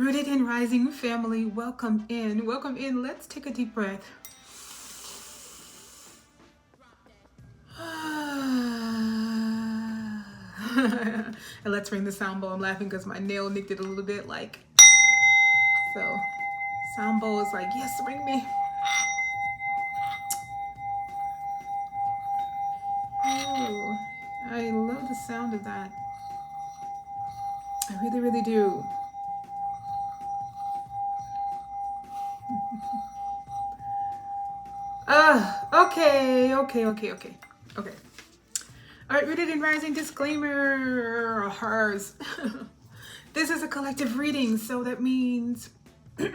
Rooted and Rising family, welcome in. Welcome in. Let's take a deep breath. And let's ring the sound bowl. I'm laughing because my nail nicked it a little bit, like so. Sound bowl is like, yes, ring me. Oh, I love the sound of that. I really, really do. Okay. Okay. All right, Rooted and Rising disclaimer. Hers. This is a collective reading, so that means take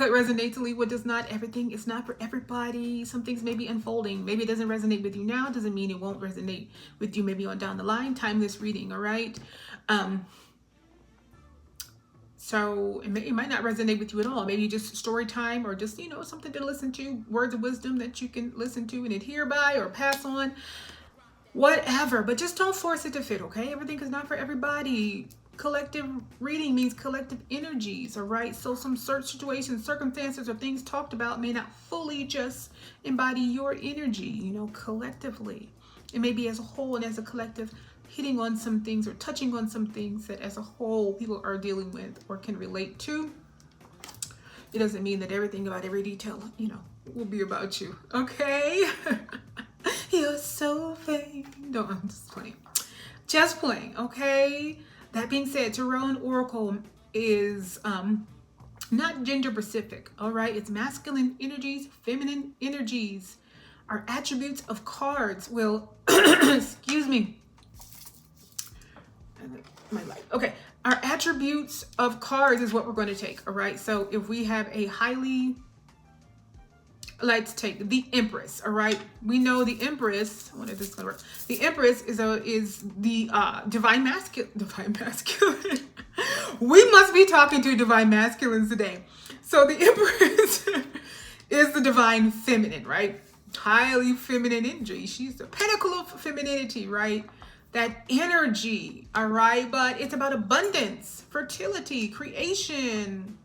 what resonates, leave what does not. Everything is not for everybody. Some things may be unfolding. Maybe it doesn't resonate with you now. Doesn't mean it won't resonate with you maybe on down the line. Timeless reading, all right? So it might not resonate with you at all. Maybe just story time or just, something to listen to. Words of wisdom that you can listen to and adhere by or pass on. Whatever. But just don't force it to fit, okay? Everything is not for everybody. Collective reading means collective energies, all right? So some situations, circumstances, or things talked about may not fully just embody your energy, collectively. It may be as a whole and as a collective hitting on some things or touching on some things that as a whole people are dealing with or can relate to. It doesn't mean that everything about every detail, will be about you, okay? You're so vain. No, I'm just playing. Just playing, okay? That being said, Tarot and Oracle is not gender specific, all right? It's masculine energies, feminine energies. Our attributes of cards will, excuse me, my light. Okay, our attributes of cards is what we're going to take, all right? So if we have a highly, let's take the Empress, all right? We know the Empress, I wonder if this is going to work. The Empress is the divine masculine. We must be talking to divine masculines today. So the Empress is the divine feminine, right? Highly feminine energy. She's the pinnacle of femininity, right? That energy, all right? But it's about abundance, fertility, creation,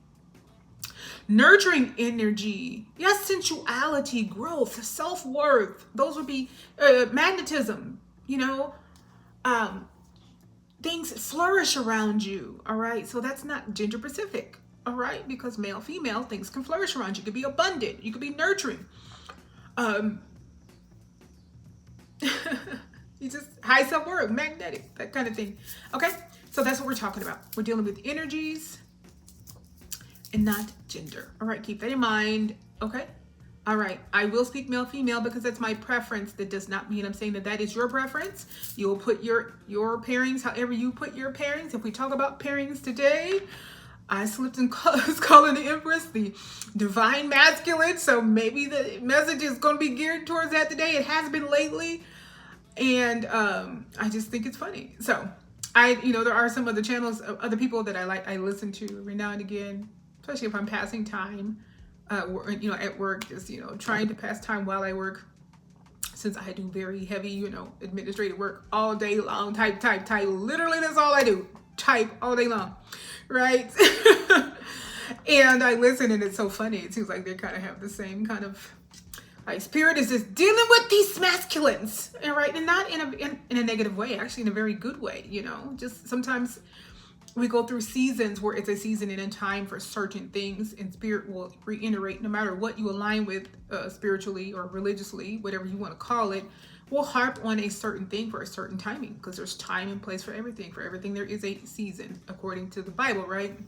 nurturing energy, yes, sensuality, growth, self-worth. Those would be magnetism, things flourish around you, all right? So that's not gender specific, all right? Because male, female, things can flourish around you. You could be abundant, you could be nurturing. You just high self-worth, magnetic, that kind of thing. Okay, so that's what we're talking about. We're dealing with energies and not gender. All right, keep that in mind. Okay, all right. I will speak male, female because that's my preference. That does not mean I'm saying that is your preference. You will put your pairings however you put your pairings. If we talk about pairings today, I slipped and was calling the Empress the divine masculine. So maybe the message is going to be geared towards that today. It has been lately. And I just think it's funny. So there are some other channels, other people that I listen to every now and again, especially if I'm passing time, at work, just, trying to pass time while I work, since I do very heavy, administrative work all day long, type. Literally, that's all I do. Type all day long, right? And I listen, and it's so funny. It seems like they kind of have the same kind of, like, spirit is just dealing with these masculines, right? And not in a negative way, actually in a very good way, just sometimes we go through seasons where it's a season and a time for certain things, and spirit will reiterate no matter what you align with spiritually or religiously, whatever you want to call it, will harp on a certain thing for a certain timing, because there's time and place for everything. For everything there is a season, according to the Bible, right?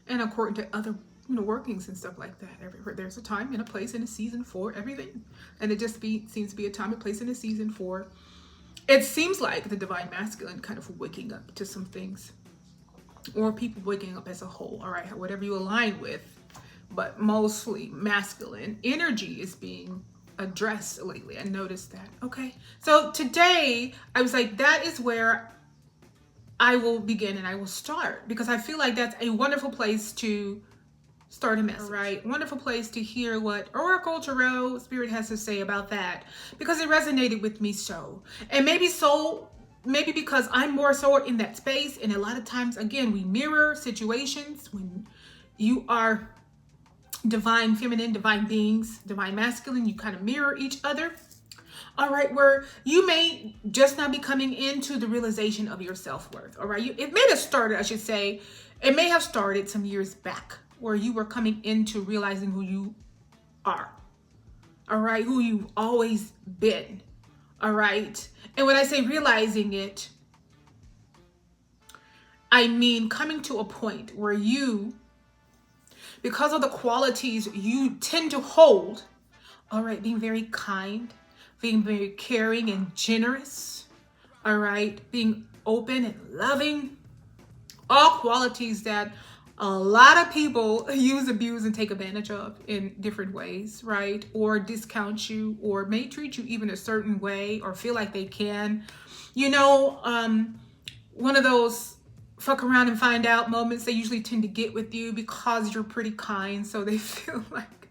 And according to other workings and stuff like that. Everywhere there's a time and a place and a season for everything. And it just seems to be a time, a place, and a season for, it seems like, the divine masculine kind of waking up to some things. Or people waking up as a whole, all right? Whatever you align with. But mostly masculine energy is being addressed lately. I noticed that. Okay. So today, I was like, that is where I will begin and I will start. Because I feel like that's a wonderful place to start a message, right? Wonderful place to hear what Oracle Tarot Spirit has to say about that, because it resonated with me so. And maybe so maybe because I'm more so in that space. And a lot of times, again, we mirror situations. When you are divine feminine, divine beings, divine masculine, you kind of mirror each other. All right, where you may just not be coming into the realization of your self-worth. All right, it may have started, I should say, it may have started some years back where you were coming into realizing who you are. All right, who you've always been. All right, and when I say realizing it, I mean coming to a point where you, because of the qualities you tend to hold, all right, being very kind, being very caring and generous, all right, being open and loving, all qualities that a lot of people use, abuse, and take advantage of in different ways, right? Or discount you, or may treat you even a certain way, or feel like they can. You know, one of those fuck around and find out moments they usually tend to get with you because you're pretty kind, so they feel like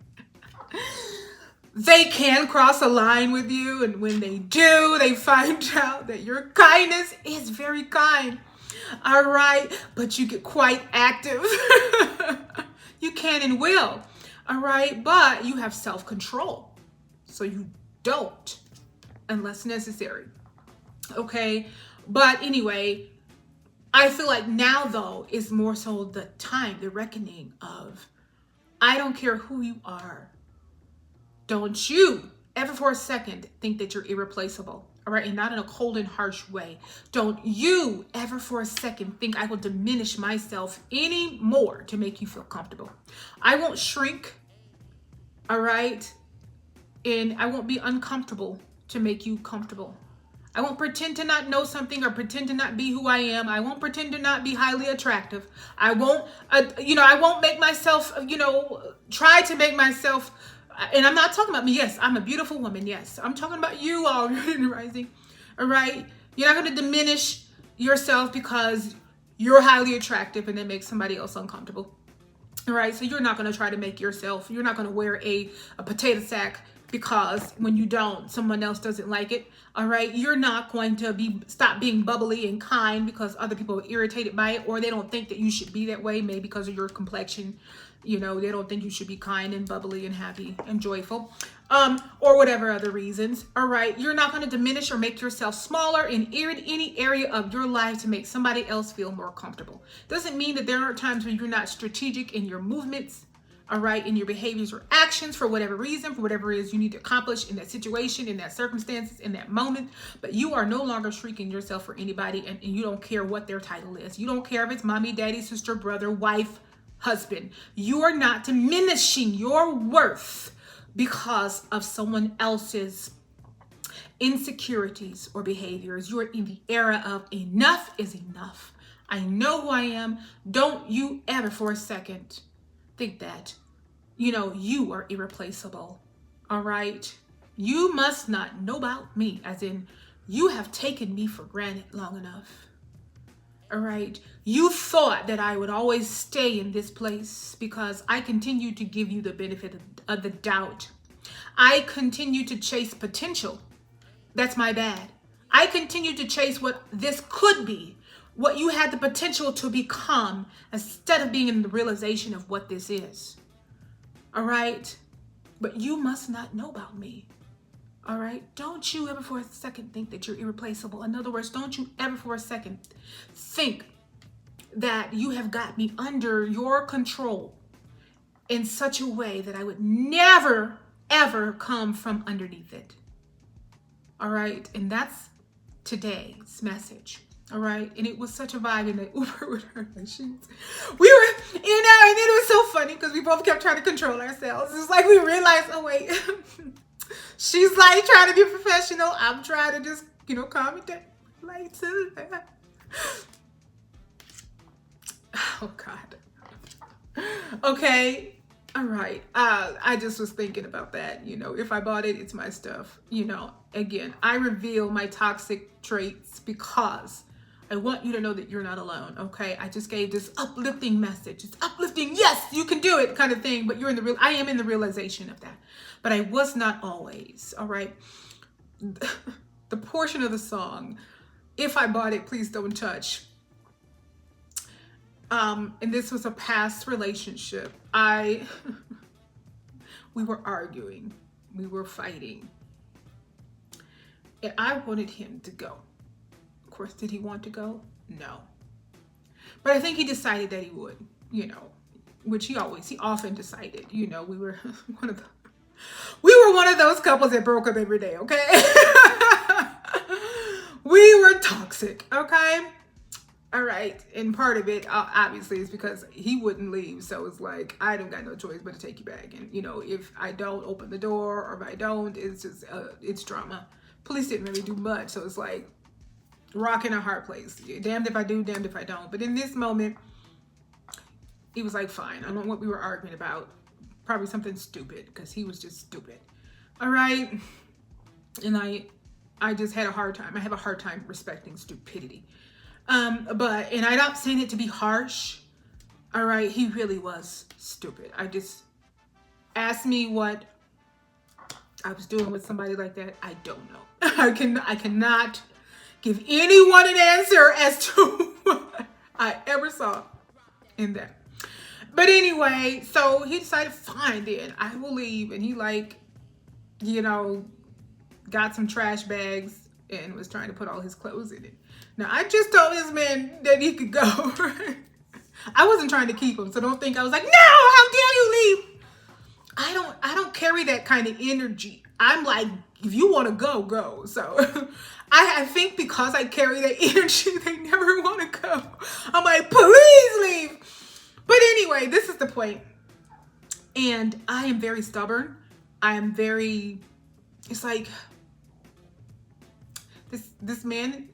they can cross a line with you, and when they do, they find out that your kindness is very kind. All right, but you get quite active. You can and will. All right, but you have self-control, so you don't unless necessary. Okay, but anyway, I feel like now though is more so the time, the reckoning of, I don't care who you are. Don't you ever for a second think that you're irreplaceable, all right? And not in a cold and harsh way. Don't you ever for a second think I will diminish myself any more to make you feel comfortable. I won't shrink, all right? And I won't be uncomfortable to make you comfortable. I won't pretend to not know something or pretend to not be who I am. I won't pretend to not be highly attractive. I won't, I won't make myself, try to make myself. And I'm not talking about me. Yes, I'm a beautiful woman. Yes, I'm talking about you all in the rising. All right. You're not going to diminish yourself because you're highly attractive and then make somebody else uncomfortable. All right. So you're not going to try to make yourself, you're not going to wear a potato sack because when you don't, someone else doesn't like it. All right. You're not going to stop being bubbly and kind because other people are irritated by it, or they don't think that you should be that way, maybe because of your complexion. They don't think you should be kind and bubbly and happy and joyful, or whatever other reasons. All right. You're not going to diminish or make yourself smaller in any area of your life to make somebody else feel more comfortable. Doesn't mean that there aren't times when you're not strategic in your movements, all right, in your behaviors or actions for whatever reason, for whatever it is you need to accomplish in that situation, in that circumstances, in that moment. But you are no longer shrinking yourself for anybody, and you don't care what their title is. You don't care if it's mommy, daddy, sister, brother, wife, husband. You are not diminishing your worth because of someone else's insecurities or behaviors. You're in the era of enough is enough. I know who I am. Don't you ever for a second think that, you are irreplaceable. All right. You must not know about me, as in you have taken me for granted long enough. All right. You thought that I would always stay in this place because I continue to give you the benefit of the doubt. I continue to chase potential. That's my bad. I continue to chase what this could be, what you had the potential to become, instead of being in the realization of what this is. All right. But you must not know about me. All right. Don't you ever for a second think that you're irreplaceable. In other words, don't you ever for a second think that you have got me under your control in such a way that I would never, ever come from underneath it. All right. And that's today's message. All right. And it was such a vibe in the Uber with her. We were, and it was so funny because we both kept trying to control ourselves. It's like we realized, oh, wait. She's like trying to be professional. I'm trying to just, calm it down. Like, oh, God. Okay. All right. I just was thinking about that. If I bought it, it's my stuff. Again, I reveal my toxic traits because I want you to know that you're not alone. Okay. I just gave this uplifting message. It's uplifting. Yes, you can do it kind of thing. But I am in the realization of that. But I was not always. All right. The portion of the song if I bought it, please don't touch. And this was a past relationship. We were arguing, we were fighting, and I wanted him to go. Of course, did he want to go? No. But I think he decided that he would, which he often decided. We were one of those couples that broke up every day, okay? We were toxic, okay? All right. And part of it, obviously, is because he wouldn't leave. So it's like, I don't got no choice but to take you back. And, if I don't open the door or if I don't, it's just, it's drama. Police didn't really do much. So it's like rock in a hard place. Damned if I do, damned if I don't. But in this moment, he was like, fine. I don't know what we were arguing about. Probably something stupid because he was just stupid. All right. And I just had a hard time. I have a hard time respecting stupidity. But I'm not saying it to be harsh. All right. He really was stupid. Ask me what I was doing with somebody like that. I don't know. I cannot give anyone an answer as to what I ever saw in that. But anyway, so he decided, fine, then I will leave. And he got some trash bags and was trying to put all his clothes in it. Now, I just told this man that he could go. I wasn't trying to keep him, so don't think I was like, no, how dare you leave? I don't carry that kind of energy. I'm like, if you want to go, go. So I think because I carry that energy, they never want to go. I'm like, please leave. But anyway, this is the point. And I am very stubborn. It's like, this man,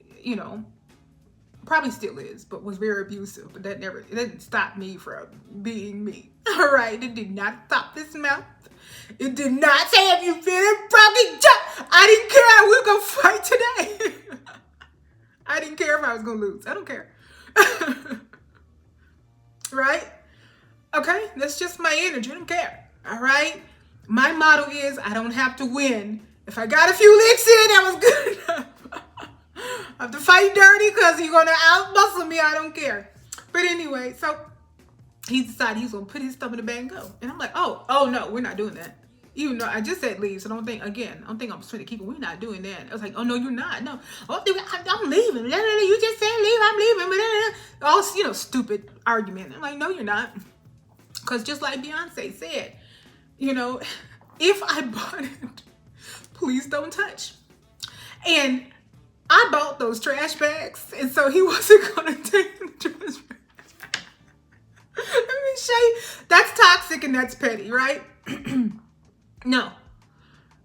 probably still is, but was very abusive. But it didn't stop me from being me. All right, it did not stop this mouth. It did not say, if you feeling broken, jump. I didn't care. We were gonna fight today. I didn't care if I was gonna lose. I don't care. Right? Okay, that's just my energy. I don't care. All right. My motto is, I don't have to win. If I got a few licks in, that was good enough. I have to fight dirty because you're going to out-muscle me. I don't care. But anyway, so he decided he was going to put his stuff in the bag and go. And I'm like, oh no, we're not doing that. Even though I just said leave, so don't think I'm trying to keep it. We're not doing that. I was like, oh no, you're not. No, I'm leaving. You just said leave, I'm leaving. All, stupid argument. I'm like, no, you're not. Because just like Beyoncé said, if I bought it, please don't touch. And I bought those trash bags, and so he wasn't going to take the trash bags. Let me show you. That's toxic and that's petty, right? No.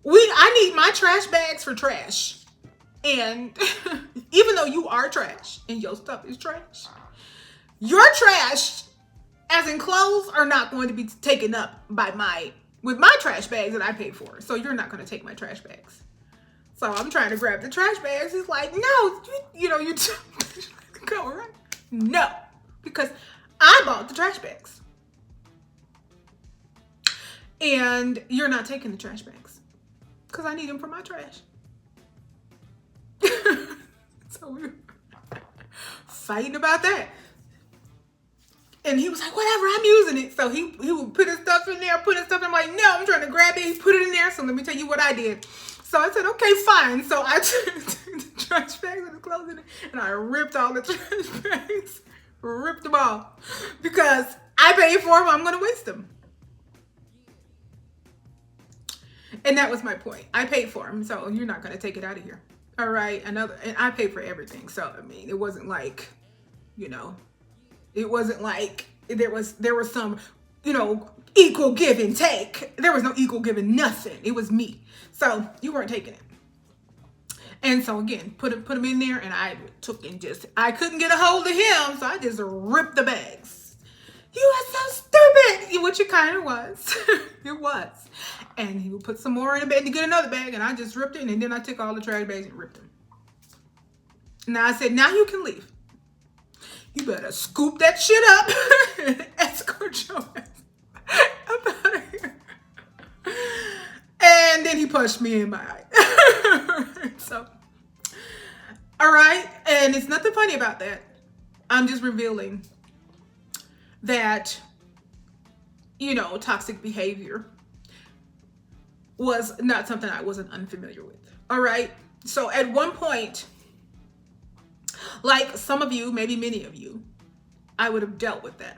I need my trash bags for trash. And even though you are trash and your stuff is trash, your trash, as in clothes, are not going to be taken up by with my trash bags that I paid for. So you're not going to take my trash bags. So I'm trying to grab the trash bags. He's like, no, you go, right? No, because I bought the trash bags. And you're not taking the trash bags because I need them for my trash. So we were fighting about that. And he was like, whatever, I'm using it. So he would put his stuff in there, I'm like, no, I'm trying to grab it. He put it in there. So let me tell you what I did. So I said, okay, fine. So I took the trash bags and the clothes in it, and I ripped all the trash bags, ripped them all. Because I paid for them, I'm going to waste them. And that was my point. I paid for them, so you're not going to take it out of here. All right. And I paid for everything. So, I mean, it wasn't like, it wasn't like there was some, equal give and take. There was no equal give and nothing. It was me. So you weren't taking it. And so again, put him in there, and I took and I couldn't get a hold of him. So I just ripped the bags. You are so stupid, which it kind of was. It was. And he would put some more in the bag to get another bag, and I just ripped it. And then I took all the trash bags and ripped them. Now I said, now you can leave. You better scoop that shit up and escort your ass up out of here. And then he punched me in my eye. So, all right. And it's nothing funny about that. I'm just revealing that, toxic behavior was not something I wasn't unfamiliar with. All right. So at one point, like some of you, maybe many of you, I would have dealt with that.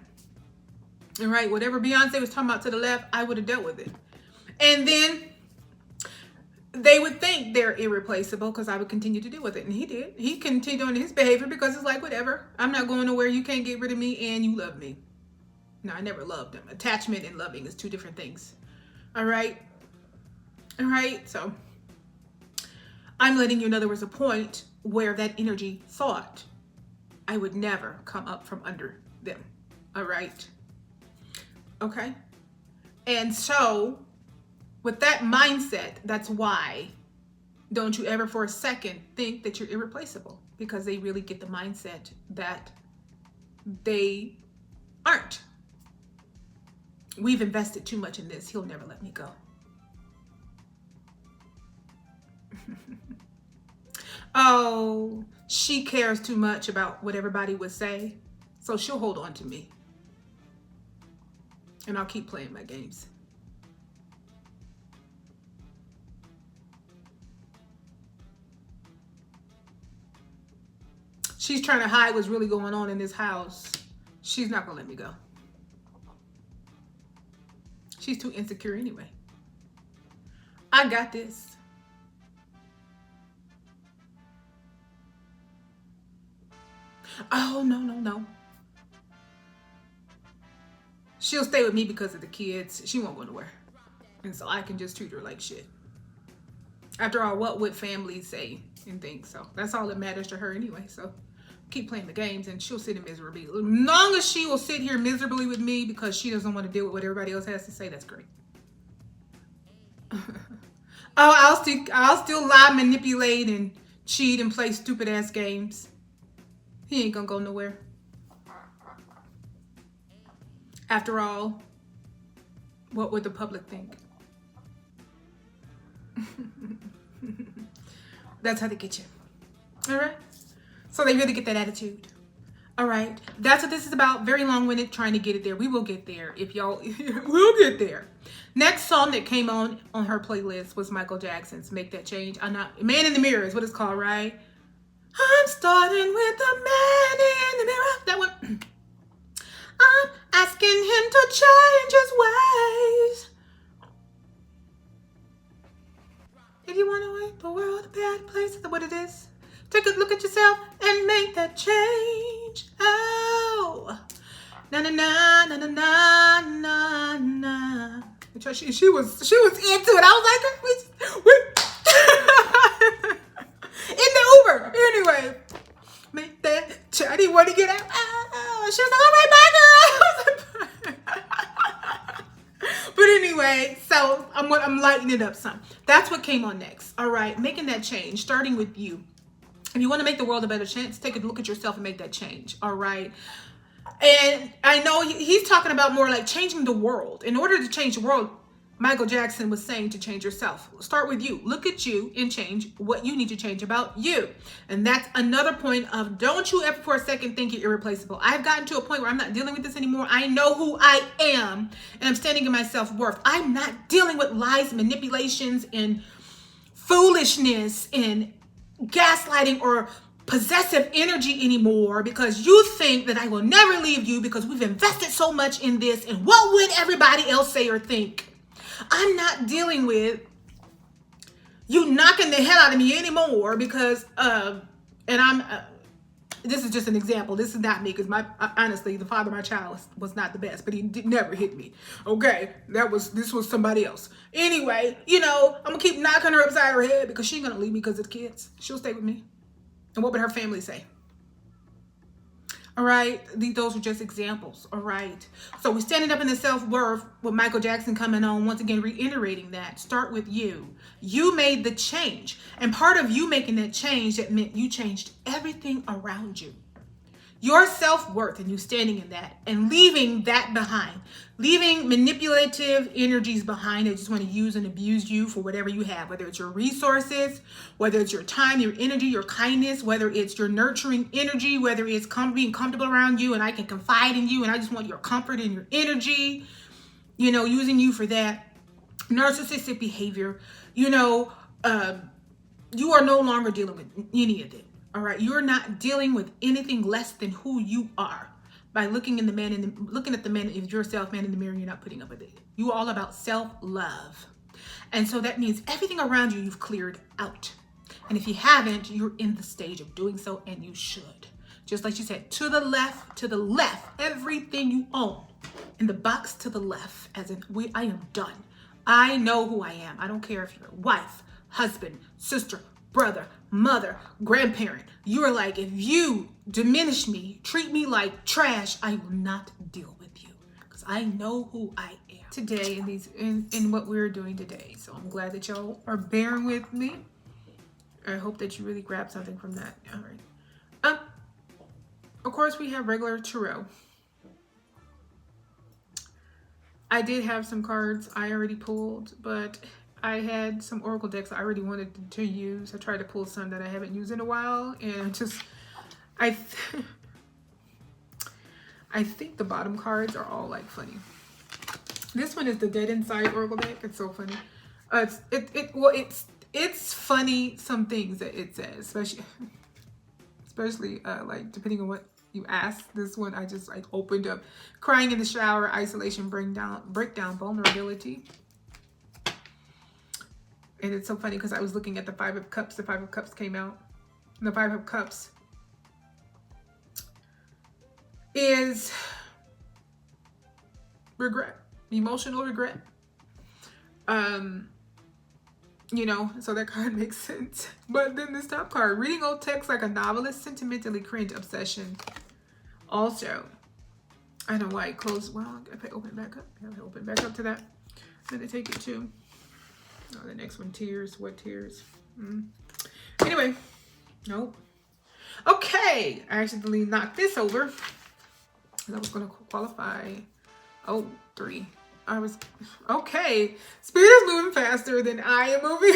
All right. Whatever Beyoncé was talking about to the left, I would have dealt with it. And then they would think they're irreplaceable because I would continue to deal with it. And he did. He continued on his behavior because it's like, whatever. I'm not going nowhere. You can't get rid of me and you love me. No, I never loved him. Attachment and loving is two different things. All right. All right. So I'm letting you know there was a point where that energy thought I would never come up from under them. All right. Okay. And so with that mindset, that's why don't you ever for a second think that you're irreplaceable, because they really get the mindset that they aren't. We've invested too much in this. He'll never let me go. Oh, she cares too much about what everybody would say, so she'll hold on to me. And I'll keep playing my games. She's trying to hide what's really going on in this house. She's not going to let me go. She's too insecure anyway. I got this. Oh, no. She'll stay with me because of the kids. She won't go nowhere. And so I can just treat her like shit. After all, what would families say and think? So that's all that matters to her anyway. So keep playing the games and she'll sit in miserably. As long as she will sit here miserably with me because she doesn't want to deal with what everybody else has to say, that's great. Oh, I'll still lie, manipulate, and cheat and play stupid ass games. He ain't gonna go nowhere. After all, what would the public think? That's how they get you. All right? So they really get that attitude. All right? That's what this is about. Very long-winded, trying to get it there. We will get there. If y'all, we'll get there. Next song that came on her playlist was Michael Jackson's Make That Change. Man in the Mirror is what it's called, right? I'm starting with the man in the mirror. That one. I'm asking him to change his ways. If you want to make the world a bad place, is that what it is? Take a look at yourself and make that change. Oh, na na na na na na na. She was into it. I was like, in the Uber. Anyway, make that. I didn't want to get out. Oh, she was like, all right, bye, girl. But anyway, so I'm lightening it up some. That's what came on next. All right, making that change, starting with you. If you want to make the world a better chance, take a look at yourself and make that change. All right. And I know he's talking about more like changing the world. In order to change the world, Michael Jackson was saying to change yourself. Start with you. Look at you and change what you need to change about you. And that's another point of don't you ever for a second think you're irreplaceable. I've gotten to a point where I'm not dealing with this anymore. I know who I am and I'm standing in my self-worth. I'm not dealing with lies, manipulations, and foolishness and gaslighting or possessive energy anymore because you think that I will never leave you because we've invested so much in this and what would everybody else say or think? I'm not dealing with you knocking the hell out of me anymore because this is just an example. This is not me because honestly, the father of my child was not the best, but he never hit me. Okay, this was somebody else. Anyway, I'm gonna keep knocking her upside her head because she ain't gonna leave me because of the kids. She'll stay with me. And what would her family say? All right, those are just examples. All right, so we're standing up in the self-worth with Michael Jackson coming on once again, reiterating that. Start with you. You made the change, and part of you making that change, that meant you changed everything around you. your self-worth and you standing in that and leaving that behind, leaving manipulative energies behind that just want to use and abuse you for whatever you have, whether it's your resources, whether it's your time, your energy, your kindness, whether it's your nurturing energy, whether it's being comfortable around you and I can confide in you and I just want your comfort and your energy, you know, using you for that. Narcissistic behavior, you know, you are no longer dealing with any of it. All right, you're not dealing with anything less than who you are by looking at the man of yourself, man in the mirror. You're not putting up with it. You are all about self-love, and so that means everything around you you've cleared out. And if you haven't, you're in the stage of doing so, and you should. Just like you said, to the left, everything you own in the box to the left. As in, I am done. I know who I am. I don't care if you're a wife, husband, sister, brother, mother, grandparent. You're like, if you diminish me, treat me like trash, I will not deal with you because I know who I am today in what we're doing today. So I'm glad that y'all are bearing with me. I hope that you really grab something from that. All right. Of course, we have regular tarot. I did have some cards I already pulled, but I had some oracle decks I already wanted to use. I tried to pull some that I haven't used in a while, and I think the bottom cards are all like funny. This one is the Dead Inside oracle deck. It's so funny. It's funny, some things that it says, especially like depending on what you ask. This one I just like opened up. Crying in the shower, isolation, breakdown, vulnerability. And it's so funny because I was looking at the Five of Cups. The Five of Cups came out. And the Five of Cups is regret, emotional regret. You know, so that card makes sense. But then this top card, reading old text like a novelist, sentimentally cringe, obsession. Also, I don't know why it closed. Well, if I open it back up, I open it back up to that. Then I take it to the next one, tears. What tears? Anyway, nope. Okay, I accidentally knocked this over. I was going to qualify. Oh, 3. Okay. Spirit is moving faster than I am moving.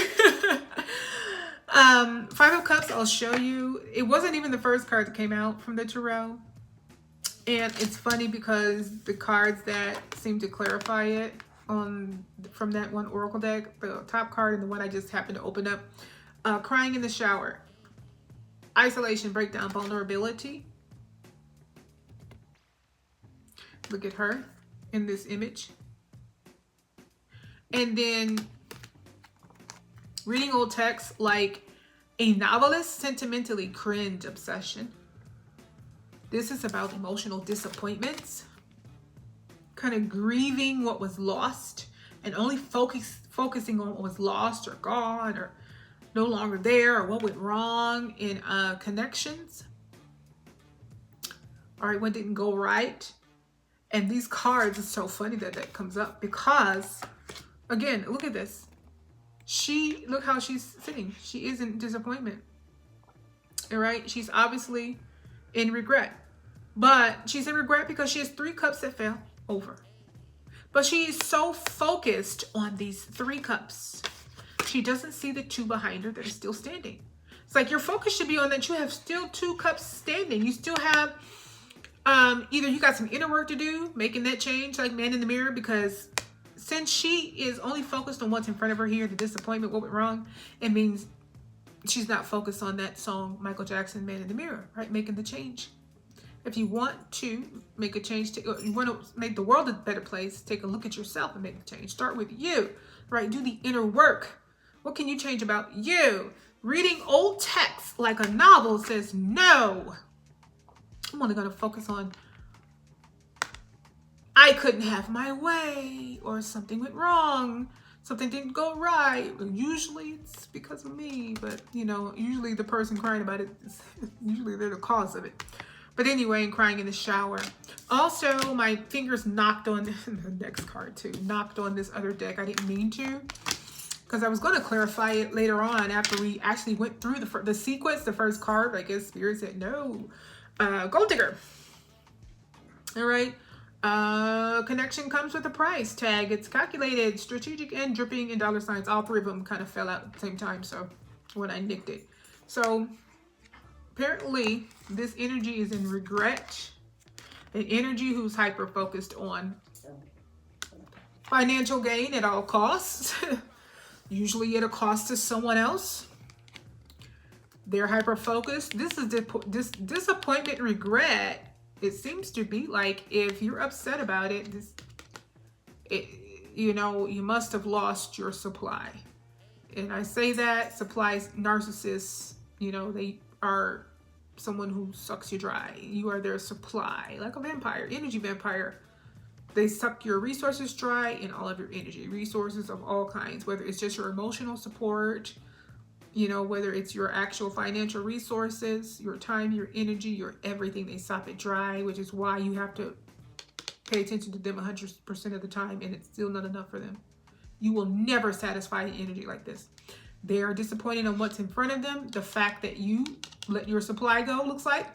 Five of Cups, I'll show you. It wasn't even the first card that came out from the tarot. And it's funny because the cards that seem to clarify it from that one oracle deck, the top card and the one I just happened to open up, crying in the shower, isolation, breakdown, vulnerability. Look at her in this image. And then reading old text like a novelist, sentimentally cringe, obsession. This is about emotional disappointments, kind of grieving what was lost and only focusing on what was lost or gone or no longer there or what went wrong in connections. All right, what didn't go right. And these cards, it's so funny that that comes up because, again, look at this. Look how she's sitting. She is in disappointment. All right, she's obviously in regret. But she's in regret because she has 3 cups that fell over. But she is so focused on these 3 cups. She doesn't see the 2 behind her that are still standing. It's like your focus should be on that you have still 2 cups standing. You still have, either you got some inner work to do, making that change like man in the mirror, because since she is only focused on what's in front of her here, the disappointment, what went wrong, it means she's not focused on that song, Michael Jackson, Man in the Mirror, right? Making the change. If you want to make a change, you want to make the world a better place, take a look at yourself and make the change. Start with you, right? Do the inner work. What can you change about you? Reading old text like a novel says, no, I'm only going to focus on I couldn't have my way, or something went wrong, something didn't go right. Usually it's because of me, but you know, usually the person crying about it is usually they're the cause of it. But anyway, and crying in the shower. Also, my fingers knocked on the next card too. Knocked on this other deck. I didn't mean to, because I was going to clarify it later on after we actually went through the sequence, the first card. I guess Spirit said no. Gold digger. All right. Connection comes with a price tag. It's calculated, strategic, and dripping in dollar signs. All three of them kind of fell out at the same time. So when I nicked it. So apparently this energy is in regret. An energy who's hyper focused on financial gain at all costs. Usually at a cost to someone else. They're hyper focused. This is this disappointment, regret. It seems to be like if you're upset about it, you know, you must have lost your supply. And I say that supplies, narcissists, you know, they are someone who sucks you dry. You are their supply, like a vampire, energy vampire. They suck your resources dry and all of your energy, resources of all kinds, whether it's just your emotional support, you know, whether it's your actual financial resources, your time, your energy, your everything. They suck it dry, which is why you have to pay attention to them 100% of the time, and it's still not enough for them. You will never satisfy an energy like this. They are disappointed on what's in front of them. The fact that you let your supply go, looks like.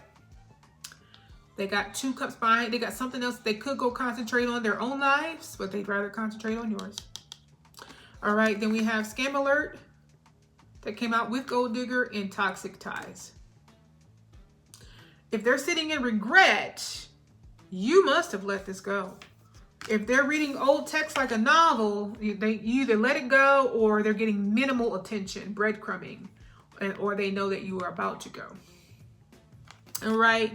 They got 2 cups behind. They got something else they could go concentrate on their own lives, but they'd rather concentrate on yours. All right, then we have Scam Alert that came out with Gold Digger and Toxic Ties. If they're sitting in regret, you must have let this go. If they're reading old text like a novel, you either let it go or they're getting minimal attention, breadcrumbing, or they know that you are about to go. All right?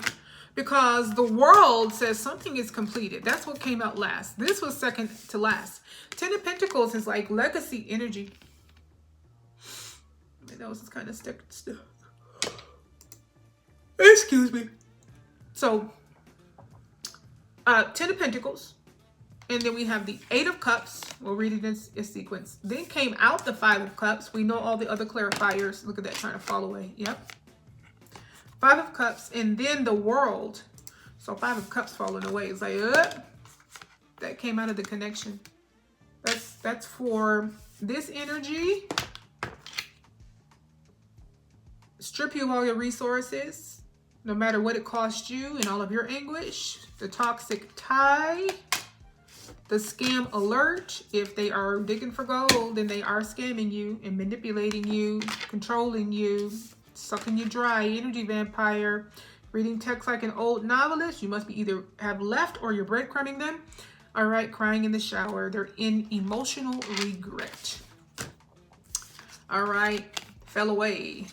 Because the world says something is completed. That's what came out last. This was second to last. 10 of Pentacles is like legacy energy. My nose is kind of stuck still. Excuse me. So, 10 of Pentacles. And then we have the 8 of Cups. We'll read it in sequence. Then came out the 5 of Cups. We know all the other clarifiers. Look at that, trying to fall away. Yep. 5 of Cups, and then the World. So 5 of Cups falling away. It's like, that came out of the connection. That's for this energy. Strip you of all your resources, no matter what it cost you and all of your anguish. The Toxic Tie. The Scam Alert. If they are digging for gold, then they are scamming you and manipulating you, controlling you, sucking you dry. Energy vampire. Reading text like an old novelist. You must be either have left or you're breadcrumbing them. All right, crying in the shower. They're in emotional regret. All right, fell away.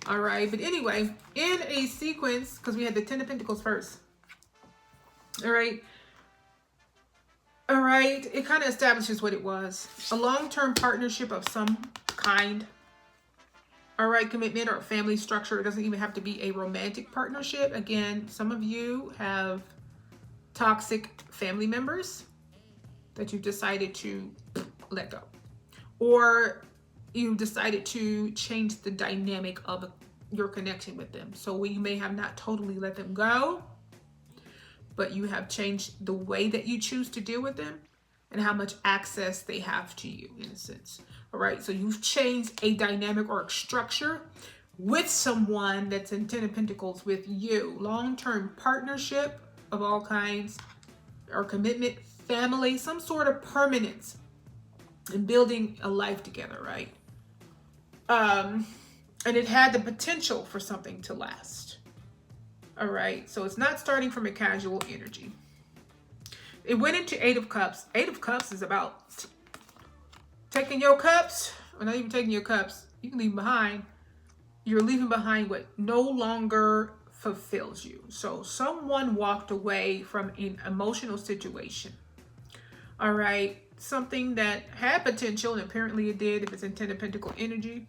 All right, but anyway, in a sequence, because we had the 10 of Pentacles first. All right. All right, it kind of establishes what it was. A long-term partnership of some kind. All right, commitment or family structure. It doesn't even have to be a romantic partnership. Again, some of you have toxic family members that you've decided to let go. Or you decided to change the dynamic of your connection with them. So you may have not totally let them go, but you have changed the way that you choose to deal with them and how much access they have to you, in a sense. All right, so you've changed a dynamic or a structure with someone that's in 10 of Pentacles with you. Long-term partnership of all kinds, or commitment, family, some sort of permanence in building a life together, right? And it had the potential for something to last. All right, so it's not starting from a casual energy. It went into 8 of Cups. 8 of Cups is about taking your cups, or not even taking your cups, you can leave them behind. You're leaving behind what no longer fulfills you. So someone walked away from an emotional situation. All right, something that had potential, and apparently it did if it's in 10 of Pentacle energy.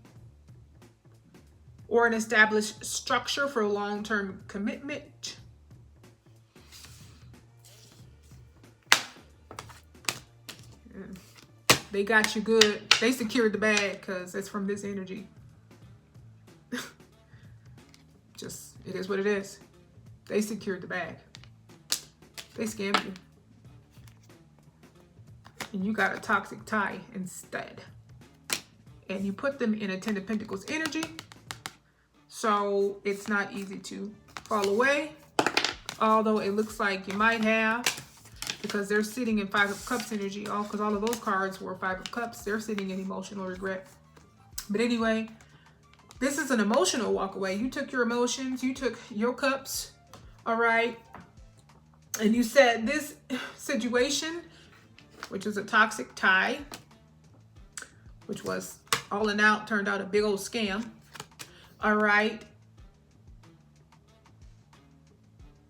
Or an established structure for long-term commitment. They got you good. They secured the bag because it's from this energy. Just, it is what it is. They secured the bag. They scammed you. And you got a toxic tie instead. And you put them in a 10 of Pentacles energy. So it's not easy to fall away, although it looks like you might have, because they're sitting in Five of Cups energy. Because all of those cards were Five of Cups. They're sitting in emotional regret. But anyway, this is an emotional walk away. You took your emotions, you took your cups, all right? And you said this situation, which is a toxic tie, which was all in out, turned out a big old scam, all right?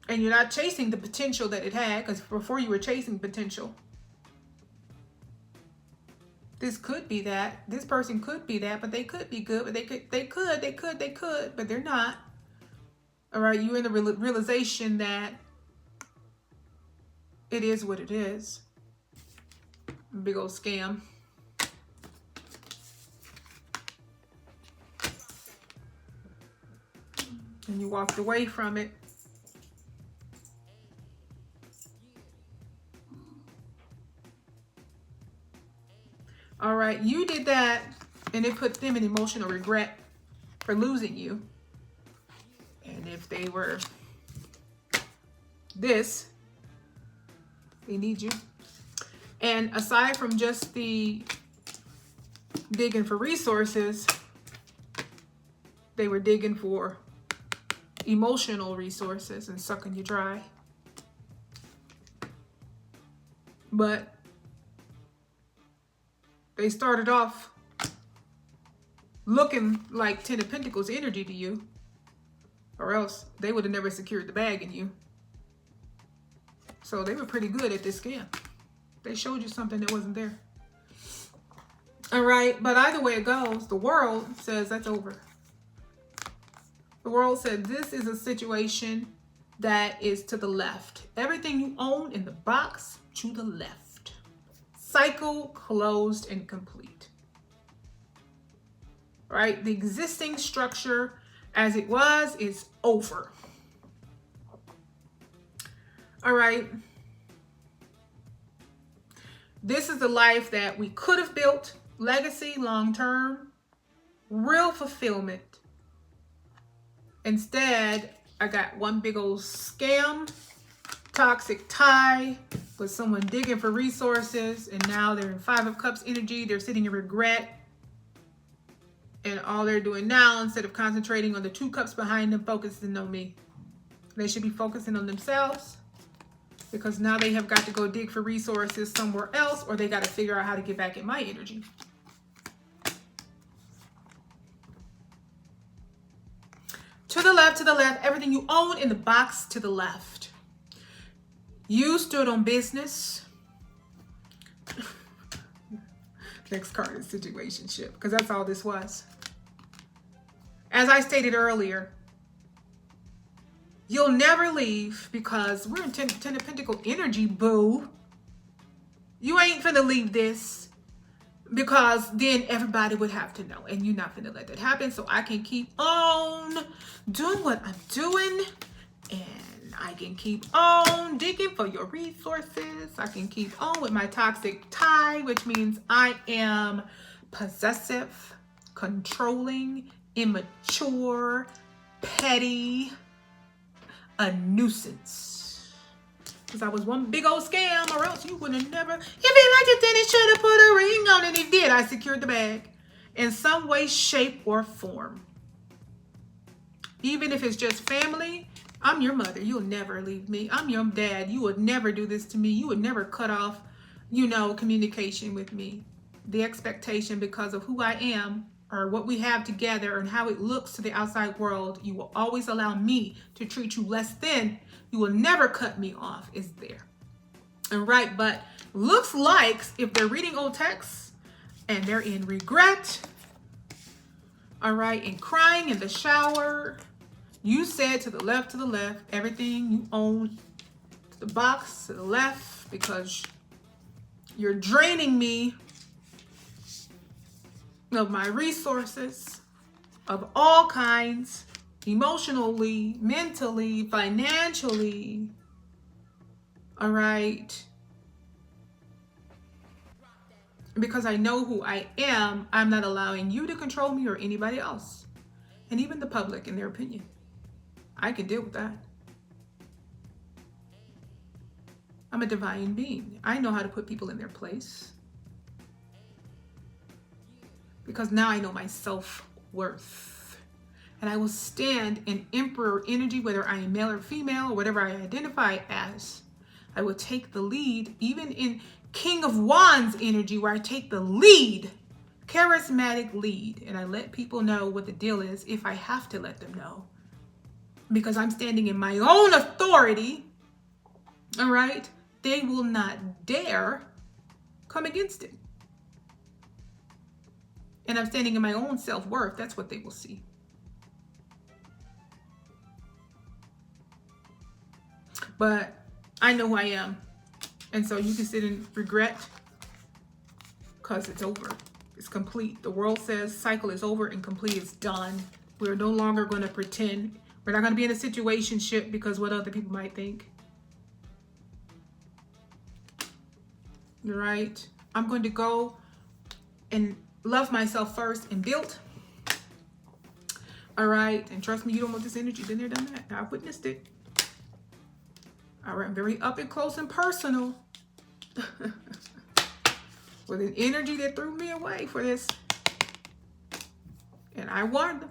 And you're not chasing the potential that it had, because before you were chasing potential. This could be that. This person could be that, but they could be good, but they could, but they're not. All right, you're in the realization that it is what it is. Big old scam. And you walked away from it. All right, you did that, and it put them in emotional regret for losing you. And if they were this, they need you. And aside from just the digging for resources, they were digging for emotional resources and sucking you dry. But they started off looking like Ten of Pentacles energy to you, or else they would have never secured the bag in you. So they were pretty good at this scam. They showed you something that wasn't there. All right, but either way it goes, the world says that's over. The world said this is a situation that is to the left. Everything you own in the box to the left. Cycle closed and complete. Right? The existing structure as it was is over. All right. This is the life that we could have built. Legacy, long-term, real fulfillment. Instead, I got one big old scam, toxic tie with someone digging for resources, and now they're in Five of Cups energy. They're sitting in regret. And all they're doing now, instead of concentrating on the two cups behind them, focusing on me. They should be focusing on themselves, because now they have got to go dig for resources somewhere else, or they got to figure out how to get back in my energy. To the left, everything you own in the box to the left. You stood on business. Next card is situationship, because that's all this was. As I stated earlier, you'll never leave, because we're in Ten of Pentacles energy, boo. You ain't finna leave this, because then everybody would have to know, and you're not finna let that happen. So I can keep on doing what I'm doing, and I can keep on digging for your resources. I can keep on with my toxic tie, which means I am possessive, controlling, immature, petty, a nuisance. Because I was one big old scam, or else you would have never, if he liked it, then he should have put a ring on it. He did. I secured the bag in some way, shape, or form. Even if it's just family, I'm your mother. You'll never leave me. I'm your dad. You would never do this to me. You would never cut off, communication with me. The expectation, because of who I am, or what we have together and how it looks to the outside world, you will always allow me to treat you less than. You will never cut me off, is there. All right, but looks like if they're reading old texts and they're in regret, all right, and crying in the shower, you said to the left, everything you own, to the box, to the left, because you're draining me of my resources of all kinds, emotionally, mentally, financially. All right. Because I know who I am, I'm not allowing you to control me or anybody else. and even the public and their opinion. I can deal with that. I'm a divine being. I know how to put people in their place. Because now I know my self-worth. And I will stand in emperor energy, whether I am male or female, or whatever I identify as. I will take the lead, even in King of Wands energy, where I take the lead, charismatic lead. And I let people know what the deal is if I have to let them know. Because I'm standing in my own authority, all right? They will not dare come against it. And I'm standing in my own self-worth. That's what they will see. But I know who I am. And so you can sit in regret because it's over. It's complete. The world says cycle is over and complete. It's done. We're no longer going to pretend. We're not going to be in a situationship because what other people might think. Right? I'm going to go and love myself first and build. All right. And trust me, you don't want this energy. Been there, done that. I've witnessed it. All right. I'm very up and close and personal. With an energy that threw me away for this. And I warned them.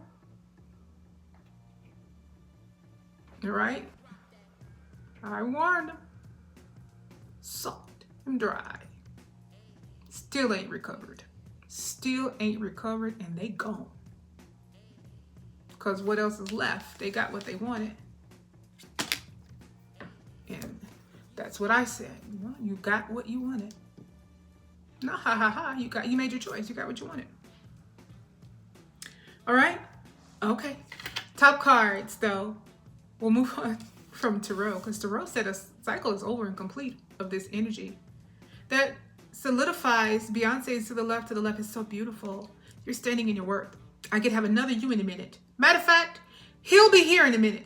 All right. I warned them. Soft and dry. Still ain't recovered. Still ain't recovered, and they gone. Because what else is left? They got what they wanted. And that's what I said. You know, you got what you wanted. No, ha ha ha. You made your choice. You got what you wanted. All right? Okay. Top cards, though. We'll move on from Tarot, because Tarot said a cycle is over and complete of this energy. That solidifies Beyoncé's to the left is so beautiful. You're standing in your worth. I could have another you in a minute. Matter of fact, he'll be here in a minute.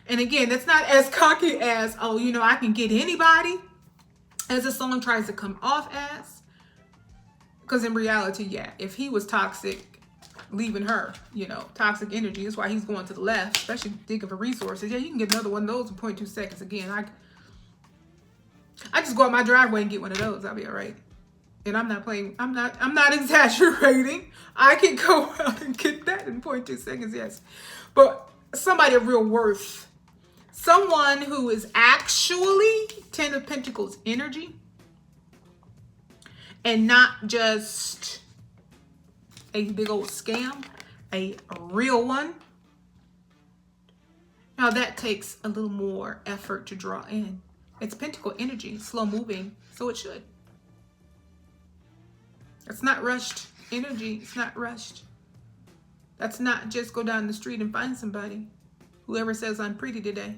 And again, that's not as cocky as, oh, you know, I can get anybody, as the song tries to come off as. Because in reality, yeah, if he was toxic, leaving her, you know, toxic energy, that's why he's going to the left, especially digging for resources. Yeah, you can get another one of those in 0.2 seconds. Again, I just go out my driveway and get one of those. I'll be all right. And I'm not playing. I'm not exaggerating. I can go out and get that in 0.2 seconds. Yes. But somebody of real worth. Someone who is actually 10 of Pentacles energy. And not just a big old scam. A real one. Now that takes a little more effort to draw in. It's Pentacle energy, slow moving, so it should. It's not rushed energy. It's not rushed. That's not just go down the street and find somebody. Whoever says I'm pretty today.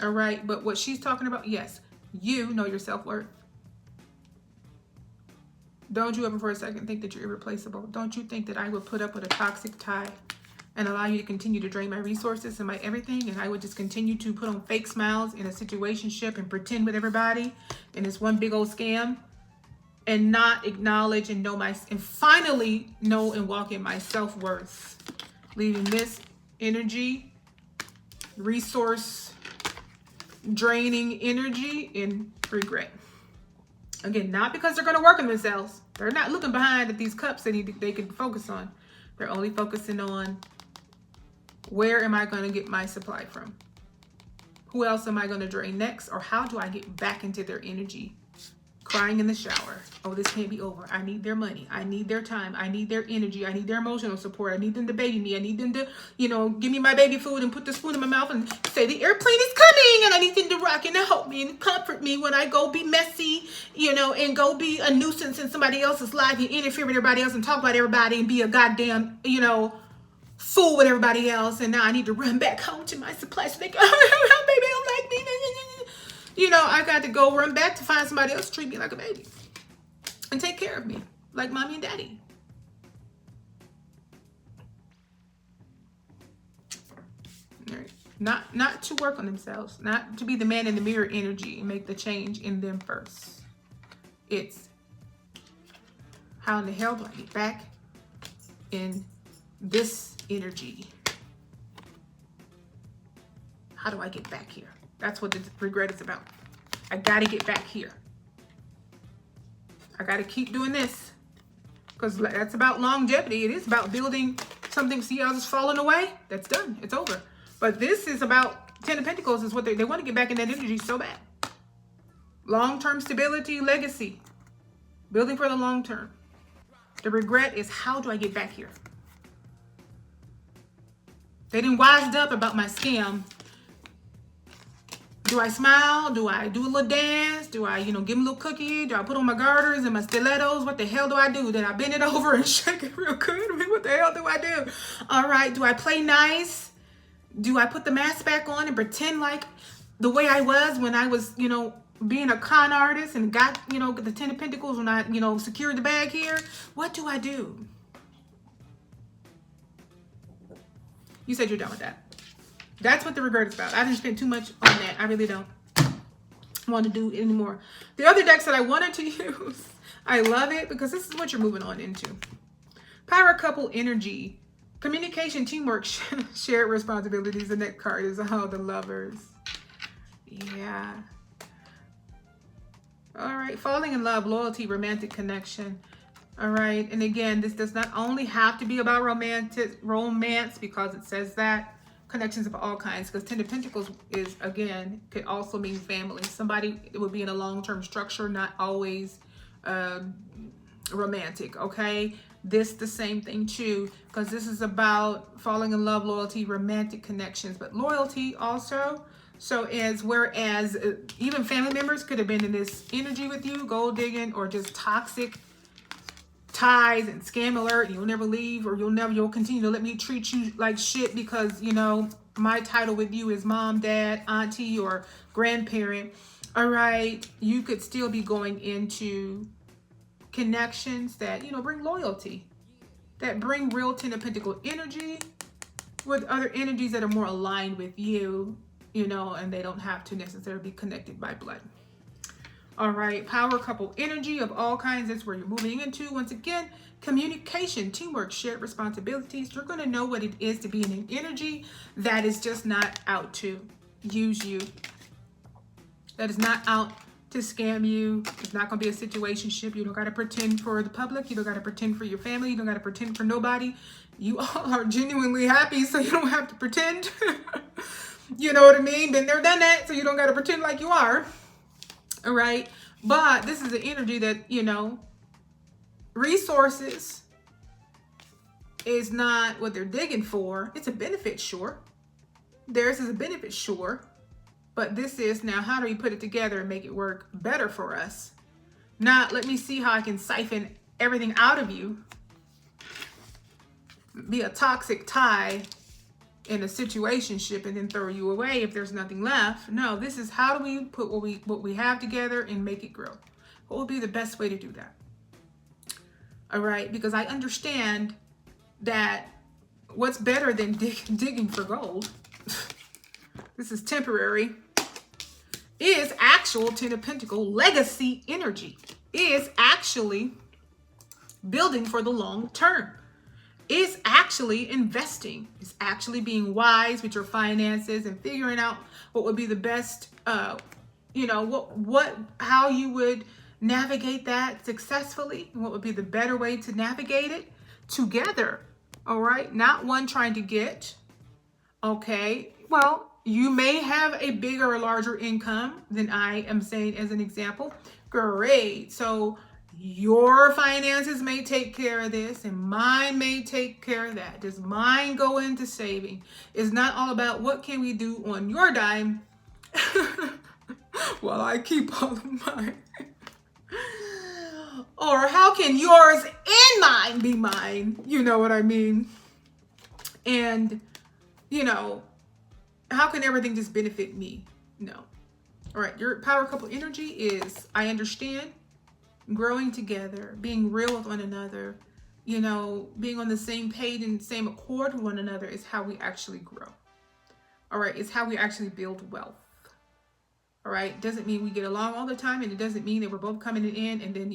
All right, but what she's talking about, yes, you know your self-worth. Don't you ever for a second think that you're irreplaceable. Don't you think that I would put up with a toxic tie and allow you to continue to drain my resources and my everything, and I would just continue to put on fake smiles in a situationship and pretend with everybody in this one big old scam, and not acknowledge and know and finally know and walk in my self-worth, leaving this energy, resource draining energy in regret. Again, not because they're going to work on themselves. They're not looking behind at these cups that they can focus on. They're only focusing on, where am I going to get my supply from? Who else am I going to drain next? Or how do I get back into their energy? Crying in the shower. Oh, this can't be over. I need their money. I need their time. I need their energy. I need their emotional support. I need them to baby me. I need them to, you know, give me my baby food and put the spoon in my mouth and say the airplane is coming, and I need them to rock and help me and comfort me when I go be messy, you know, and go be a nuisance in somebody else's life and interfere with everybody else and talk about everybody and be a goddamn, you know, fool with everybody else. And now I need to run back home to my supply so they go, oh, baby don't like me. You know, I got to go run back to find somebody else to treat me like a baby and take care of me like mommy and daddy. All right. Not to work on themselves, not to be the man in the mirror energy and make the change in them first. It's, how in the hell do I get back in this energy. How do I get back here? That's what the regret is about. I gotta get back here. I gotta keep doing this. Because that's about longevity. It is about building something. See how it's falling away? That's done. It's over. But this is about Ten of Pentacles is what they want to get back in that energy so bad. Long-term stability, legacy. Building for the long term. The regret is, how do I get back here? They didn't wised up about my scam. Do I smile? Do I do a little dance? Do I, give them a little cookie? Do I put on my garters and my stilettos? What the hell do I do? Did I bend it over and shake it real good? I mean, what the hell do I do? All right. Do I play nice? Do I put the mask back on and pretend like the way I was when I was, being a con artist and got, the Ten of Pentacles when I, secured the bag here? What do I do? You said you're done with that. That's what the regret is about. I didn't spend too much on that. I really don't want to do it anymore. The other decks that I wanted to use, I love it because this is what you're moving on into. Power couple energy, communication, teamwork, shared responsibilities. The next card is all the lovers. Yeah. All right. Falling in love, loyalty, romantic connection. All right. And again, this does not only have to be about romance because it says that. Connections of all kinds, because Ten of Pentacles is, again, could also mean family. Somebody would be in a long-term structure, not always romantic, okay? This the same thing too, because this is about falling in love, loyalty, romantic connections, but loyalty also. So whereas even family members could have been in this energy with you, gold digging, or just toxic ties and scam alert, and you'll never leave, or you'll continue to let me treat you like shit because my title with you is mom, dad, auntie, or grandparent. All right, you could still be going into connections that bring loyalty, that bring real Ten of Pentacles energy with other energies that are more aligned with you, and they don't have to necessarily be connected by blood. All right, power couple energy of all kinds. That's where you're moving into. Once again, communication, teamwork, shared responsibilities. You're going to know what it is to be in an energy that is just not out to use you. That is not out to scam you. It's not going to be a situationship. You don't got to pretend for the public. You don't got to pretend for your family. You don't got to pretend for nobody. You all are genuinely happy, so you don't have to pretend. You know what I mean? Been there, done that, so you don't got to pretend like you are. All right. But this is an energy that, resources is not what they're digging for. It's a benefit, sure. Theirs is a benefit, sure. But this is now, how do we put it together and make it work better for us? Not, let me see how I can siphon everything out of you. Be a toxic tie in a situationship and then throw you away if there's nothing left. No, this is, how do we put what we have together and make it grow? What would be the best way to do that? All right, because I understand that what's better than digging for gold, this is temporary, is actual Ten of Pentacles legacy energy, is actually building for the long term. Is actually investing, is actually being wise with your finances and figuring out what would be the best, how you would navigate that successfully, and what would be the better way to navigate it together. All right, not one trying to get. Okay, well, you may have a bigger or larger income than I am saying as an example. Great. So your finances may take care of this and mine may take care of that. Does mine go into saving? It's not all about what can we do on your dime while I keep all of mine. Or how can yours and mine be mine? You know what I mean? And, how can everything just benefit me? No. All right, your power couple energy is, I understand, growing together, being real with one another, being on the same page and same accord with one another is how we actually grow. All right, it's how we actually build wealth. All right, doesn't mean we get along all the time, and it doesn't mean that we're both coming in and then,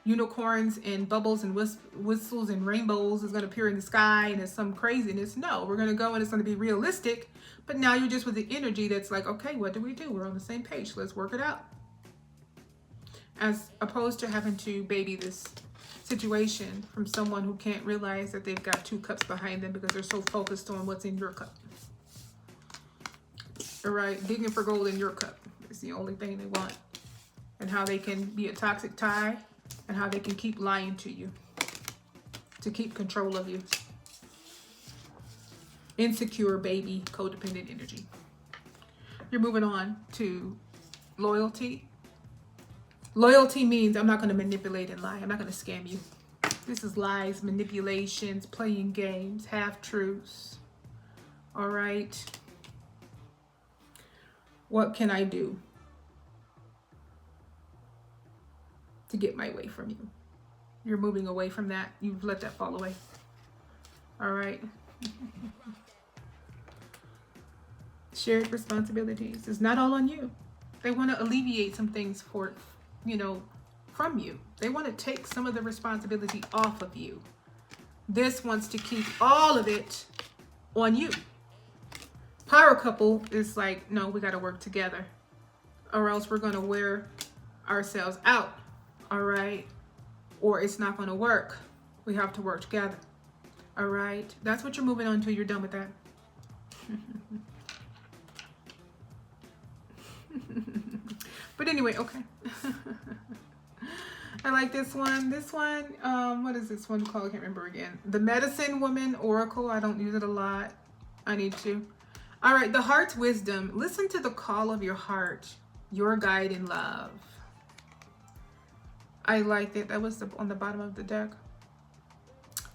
unicorns and bubbles and whistles and rainbows is going to appear in the sky and it's some craziness. No, we're going to go and it's going to be realistic. But now you're just with the energy that's like, okay, what do we do? We're on the same page. Let's work it out. As opposed to having to baby this situation from someone who can't realize that they've got 2 cups behind them because they're so focused on what's in your cup. All right, digging for gold in your cup is the only thing they want. And how they can be a toxic tie and how they can keep lying to you to keep control of you. Insecure baby, codependent energy. You're moving on to loyalty. Loyalty means I'm not going to manipulate and lie. I'm not going to scam you. This is lies, manipulations, playing games, half-truths. All right. What can I do to get my way from you? You're moving away from that. You've let that fall away. All right. Shared responsibilities. It's not all on you. They want to alleviate some things for, from you. They want to take some of the responsibility off of you. This wants to keep all of it on you. Power couple is like, no, we got to work together or else we're going to wear ourselves out. All right. Or it's not going to work. We have to work together. All right. That's what you're moving on to. You're done with that. But anyway, okay. I like this one. This one, what is this one called? I can't remember again. The Medicine Woman Oracle. I don't use it a lot. I need to. All right, the heart's wisdom. Listen to the call of your heart, your guide in love. I like it. That was on the bottom of the deck.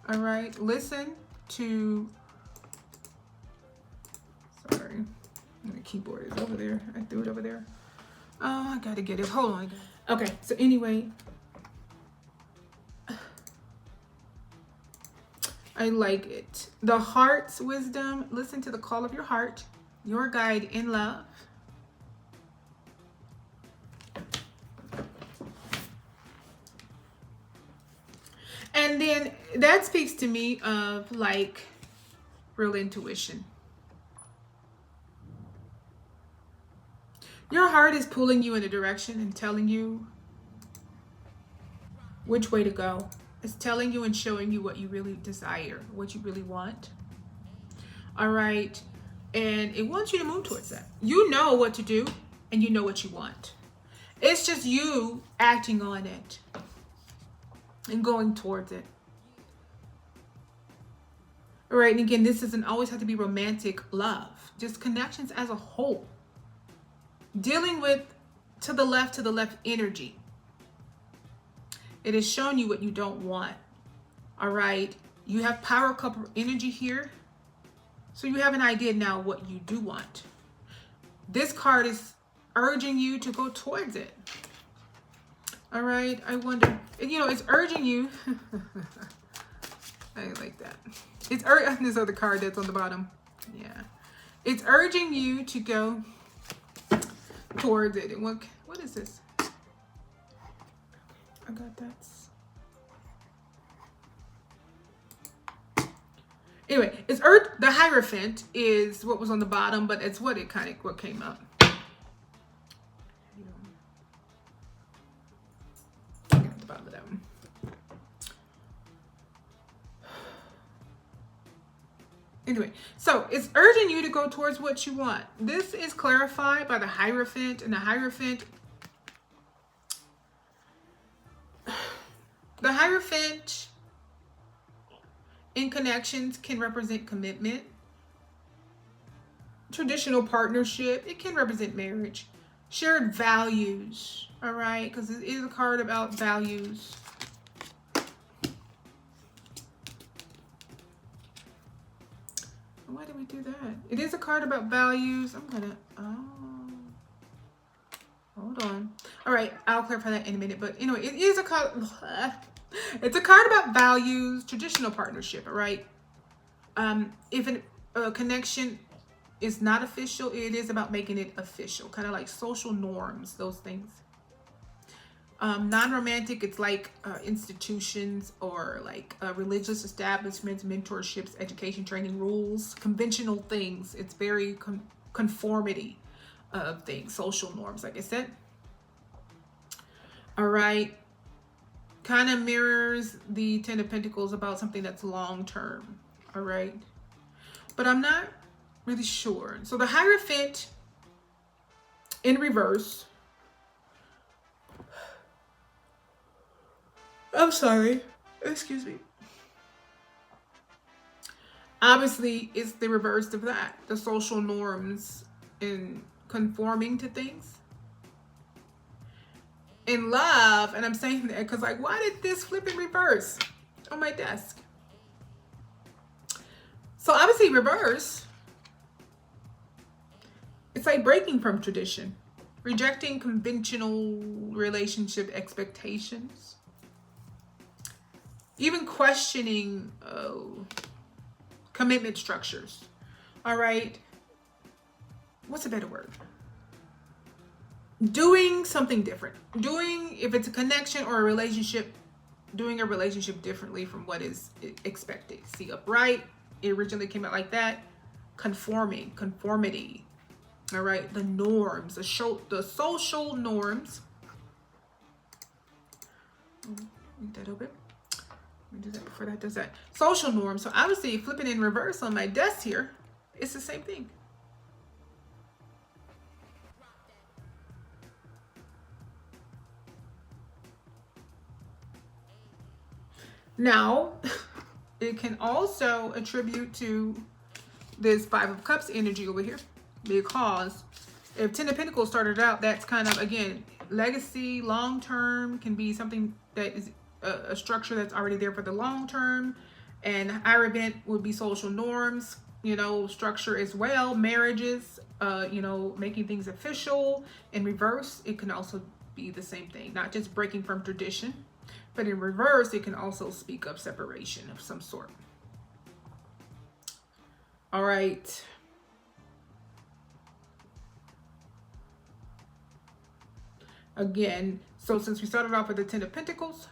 All right, listen to, sorry, my keyboard is over there. I threw it over there. Oh, I gotta get it. Hold on. Okay, so anyway, I like it. The heart's wisdom. Listen to the call of your heart, your guide in love. And then that speaks to me of like real intuition. Your heart is pulling you in a direction and telling you which way to go. It's telling you and showing you what you really desire, what you really want. All right. And it wants you to move towards that. You know what to do and you know what you want. It's just you acting on it and going towards it. All right. And again, this doesn't always have to be romantic love, just connections as a whole. Dealing with to the left energy. It has shown you what you don't want. All right. You have power couple energy here. So you have an idea now what you do want. This card is urging you to go towards it. All right. I wonder, it's urging you. I like that. It's this other card that's on the bottom. Yeah. It's urging you to go towards it. And what is this? I got that. Anyway, it's Earth. The Hierophant is what was on the bottom, but it's what came up. At the bottom of that one. Anyway, so it's urging you to go towards what you want. This is clarified by the Hierophant, and the Hierophant in connections can represent commitment, traditional partnership. It can represent marriage, shared values. All right, because it is a card about values. Why did we do that? It is a card about values. Hold on. All right, I'll clarify that in a minute. But anyway, it is a card. It's a card about values, traditional partnership. All right. If a connection is not official, it is about making it official. Kind of like social norms, those things. Non-romantic, it's like institutions or like religious establishments, mentorships, education, training, rules, conventional things. It's very conformity of things, social norms, like I said. All right. Kind of mirrors the Ten of Pentacles about something that's long-term. All right. But I'm not really sure. So the Hierophant in reverse. I'm sorry. Excuse me. Obviously, it's the reverse of that. The social norms in conforming to things. In love, and I'm saying that because, like, why did this flip in reverse on my desk? So obviously reverse, it's like breaking from tradition, rejecting conventional relationship expectations, even questioning commitment structures. All right. What's a better word? Doing something different. Doing, if it's a connection or a relationship, doing a relationship differently from what is expected. See, upright, it originally came out like that. Conforming, conformity. All right, the norms, the social norms. Leave that open. Let me do that before that does that. Social norms. So obviously, flipping in reverse on my desk here, it's the same thing. Now, it can also attribute to this Five of Cups energy over here, because if Ten of Pentacles started out, that's kind of, again, legacy, long-term, can be something that is a structure that's already there for the long term. And Hierophant would be social norms, you know, structure as well, marriages, you know, making things official. In reverse, it can also be the same thing, not just breaking from tradition, but in reverse, it can also speak of separation of some sort. All right. Again, so since we started off with the Ten of Pentacles,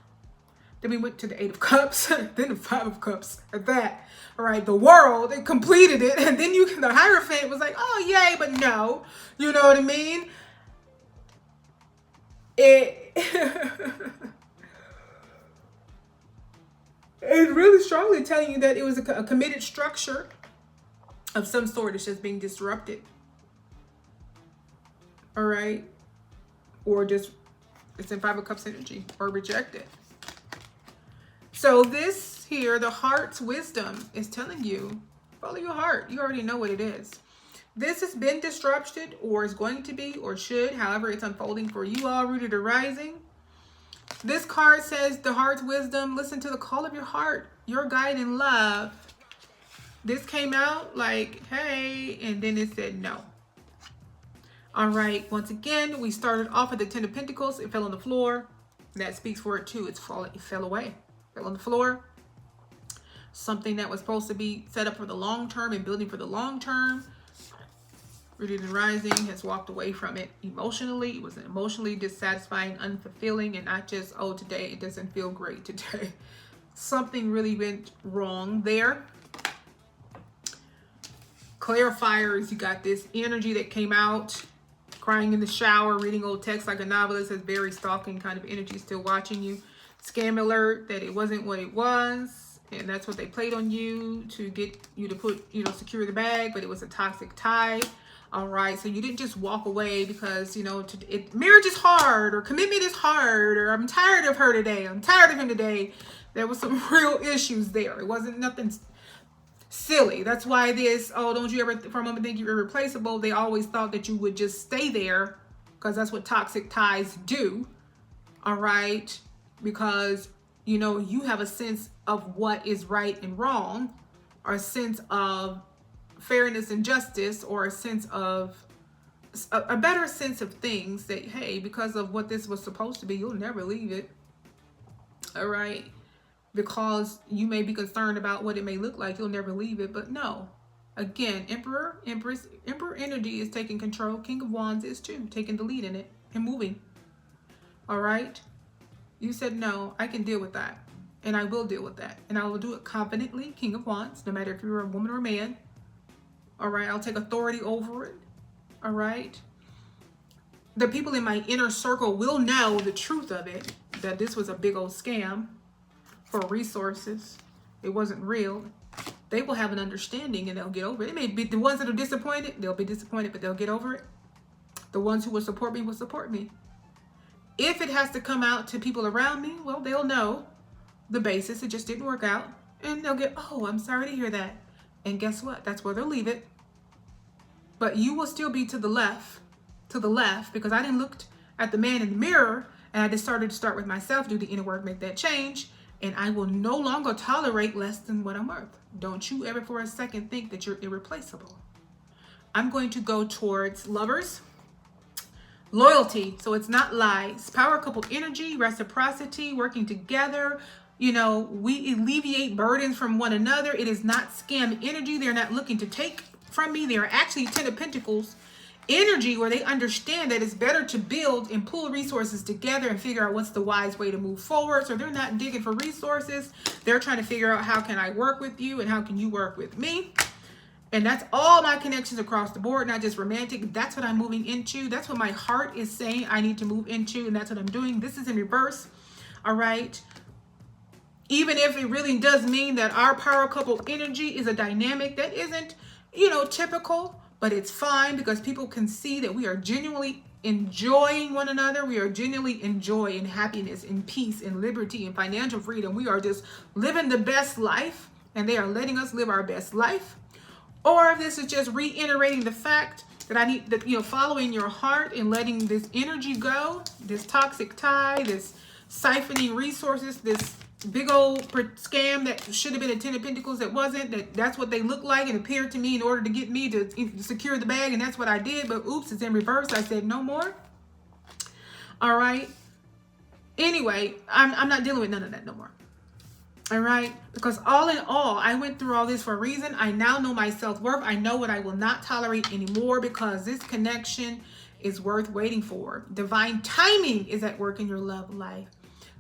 then we went to the Eight of Cups, then the Five of Cups at that. All right, the world, it completed it. And then the Hierophant was like, oh, yay, but no. You know what I mean? It's really strongly telling you that it was a committed structure of some sort. It's just being disrupted. All right. Or just, it's in Five of Cups energy, or rejected. So this here, the heart's wisdom is telling you, follow your heart. You already know what it is. This has been disrupted, or is going to be, or should, however it's unfolding for you all, rooted or rising. This card says the heart's wisdom, listen to the call of your heart, your guide in love. This came out like, hey, and then it said no. All right, once again, we started off at the Ten of Pentacles. It fell on the floor. That speaks for it too. It fell away. Fell on the floor. Something that was supposed to be set up for the long term and building for the long term, rooted and rising, has walked away from it emotionally. It was emotionally dissatisfying, unfulfilling, and not just, oh, today it doesn't feel great today. Something really went wrong there. Clarifiers, you got this energy that came out, crying in the shower, reading old text like a novelist, has very stalking kind of energy still watching you. Scam alert, that it wasn't what it was, and that's what they played on you to get you to put, you know, secure the bag, but it was a toxic tie. All right, so you didn't just walk away because, you know, marriage is hard, or commitment is hard, or I'm tired of her today, I'm tired of him today. There was some real issues there. It wasn't nothing silly. That's why this, oh, don't you ever for a moment think you're irreplaceable. They always thought that you would just stay there because that's what toxic ties do. All right, because, you know, you have a sense of what is right and wrong, or a sense of fairness and justice, or a sense of a better sense of things, that, hey, because of what this was supposed to be, you'll never leave it. All right, because you may be concerned about what it may look like, you'll never leave it. But no, again, Emperor, Empress, Emperor energy is taking control. King of Wands is too, taking the lead in it and moving. All right, You said, no, I can deal with that. And I will deal with that. And I will do it confidently, King of Wands, no matter if you're a woman or a man. All right, I'll take authority over it. All right. The people in my inner circle will know the truth of it, that this was a big old scam for resources. It wasn't real. They will have an understanding and they'll get over it. It may be the ones that are disappointed, they'll be disappointed, but they'll get over it. The ones who will support me will support me. If it has to come out to people around me, well, they'll know the basis. It just didn't work out. And they'll get, oh, I'm sorry to hear that. And guess what? That's where they'll leave it. But you will still be to the left, because I didn't look at the man in the mirror and I decided to start with myself, do the inner work, make that change. And I will no longer tolerate less than what I'm worth. Don't you ever for a second think that you're irreplaceable. I'm going to go towards lovers. Loyalty, so it's not lies. Power couple energy, reciprocity, working together. You know, we alleviate burdens from one another. It is not scam energy. They're not looking to take from me. They are actually Ten of Pentacles energy, where they understand that it's better to build and pull resources together and figure out what's the wise way to move forward. So they're not digging for resources. They're trying to figure out, how can I work with you and how can you work with me? And that's all my connections across the board, not just romantic. That's what I'm moving into. That's what my heart is saying I need to move into, and that's what I'm doing. This is in reverse, all right? Even if it really does mean that our power couple energy is a dynamic that isn't, you know, typical, but it's fine because people can see that we are genuinely enjoying one another. We are genuinely enjoying happiness and peace and liberty and financial freedom. We are just living the best life, and they are letting us live our best life. Or if this is just reiterating the fact that I need that, you know, following your heart and letting this energy go, this toxic tie, this siphoning resources, this big old scam that should have been a Ten of Pentacles that wasn't, that's what they look like and appeared to me in order to get me to secure the bag, and that's what I did. But oops, it's in reverse. I said no more. All right. Anyway, I'm not dealing with none of that no more. All right, because all in all, I went through all this for a reason. I now know my self-worth. I know what I will not tolerate anymore, because this connection is worth waiting for. Divine timing is at work in your love life.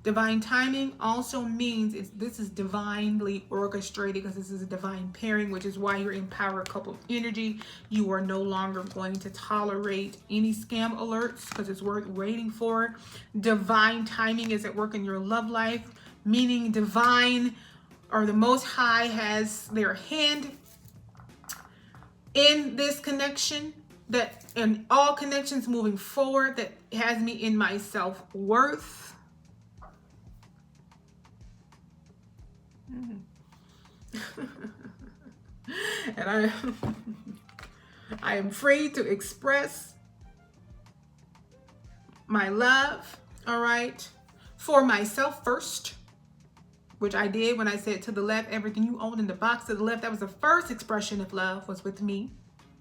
Divine timing also means this is divinely orchestrated, because this is a divine pairing, which is why you're in power couple energy. You are no longer going to tolerate any scam alerts, because it's worth waiting for. Divine timing is at work in your love life, meaning divine, or the Most High has their hand in this connection, that in all connections moving forward, that has me in my self-worth. And I am free to express my love, all right, for myself first, which I did when I said to the left, everything you own in the box to the left. That was the first expression of love, was with me,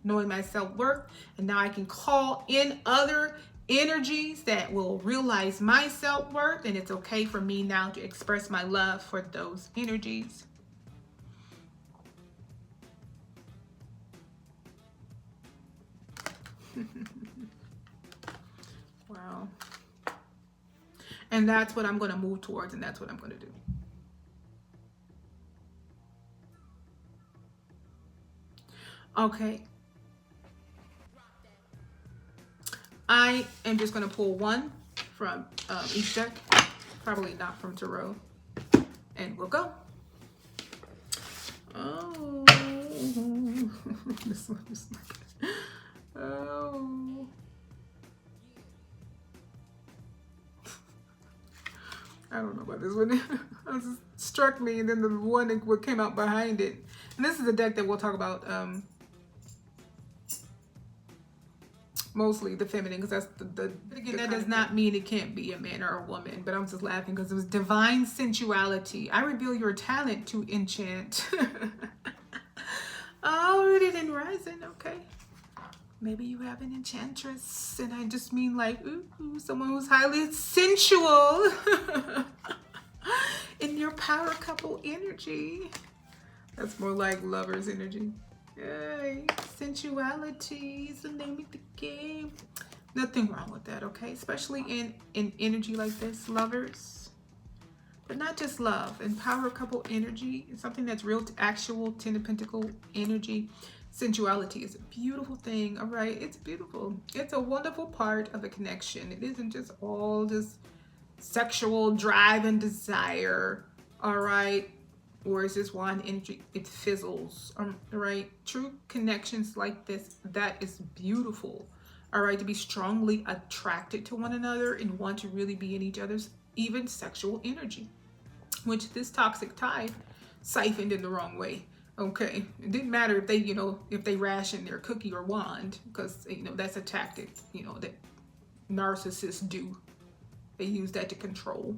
knowing my self-worth. And now I can call in other energies that will realize my self-worth, and it's okay for me now to express my love for those energies. Wow. And that's what I'm going to move towards, and that's what I'm going to do. Okay. I am just going to pull one from each deck, probably not from tarot, and we'll go. Oh, this one is like, oh. I don't know about this one. It just struck me, and then the one that came out behind it. And this is a deck that we'll talk about mostly the feminine, because that's but again, that does not mean it can't be a man or a woman. But I'm just laughing because it was divine sensuality. I reveal your talent to enchant. Oh, rooted and rising. Okay. Maybe you have an enchantress, and I just mean like, ooh, someone who's highly sensual in your power couple energy. That's more like lovers energy. Yay, sensuality is the name of the game. Nothing wrong with that, okay? Especially in energy like this, lovers. But not just love. And power couple energy is something that's real, actual Ten of Pentacle energy. Sensuality is a beautiful thing, all right? It's beautiful. It's a wonderful part of a connection. It isn't just all this sexual drive and desire, all right? Or is this one energy? It fizzles, right? True connections like this, that is beautiful, all right? To be strongly attracted to one another and want to really be in each other's even sexual energy, which this toxic tide siphoned in the wrong way. Okay, it didn't matter if they, if they ration their cookie or wand, because that's a tactic, that narcissists do. They use that to control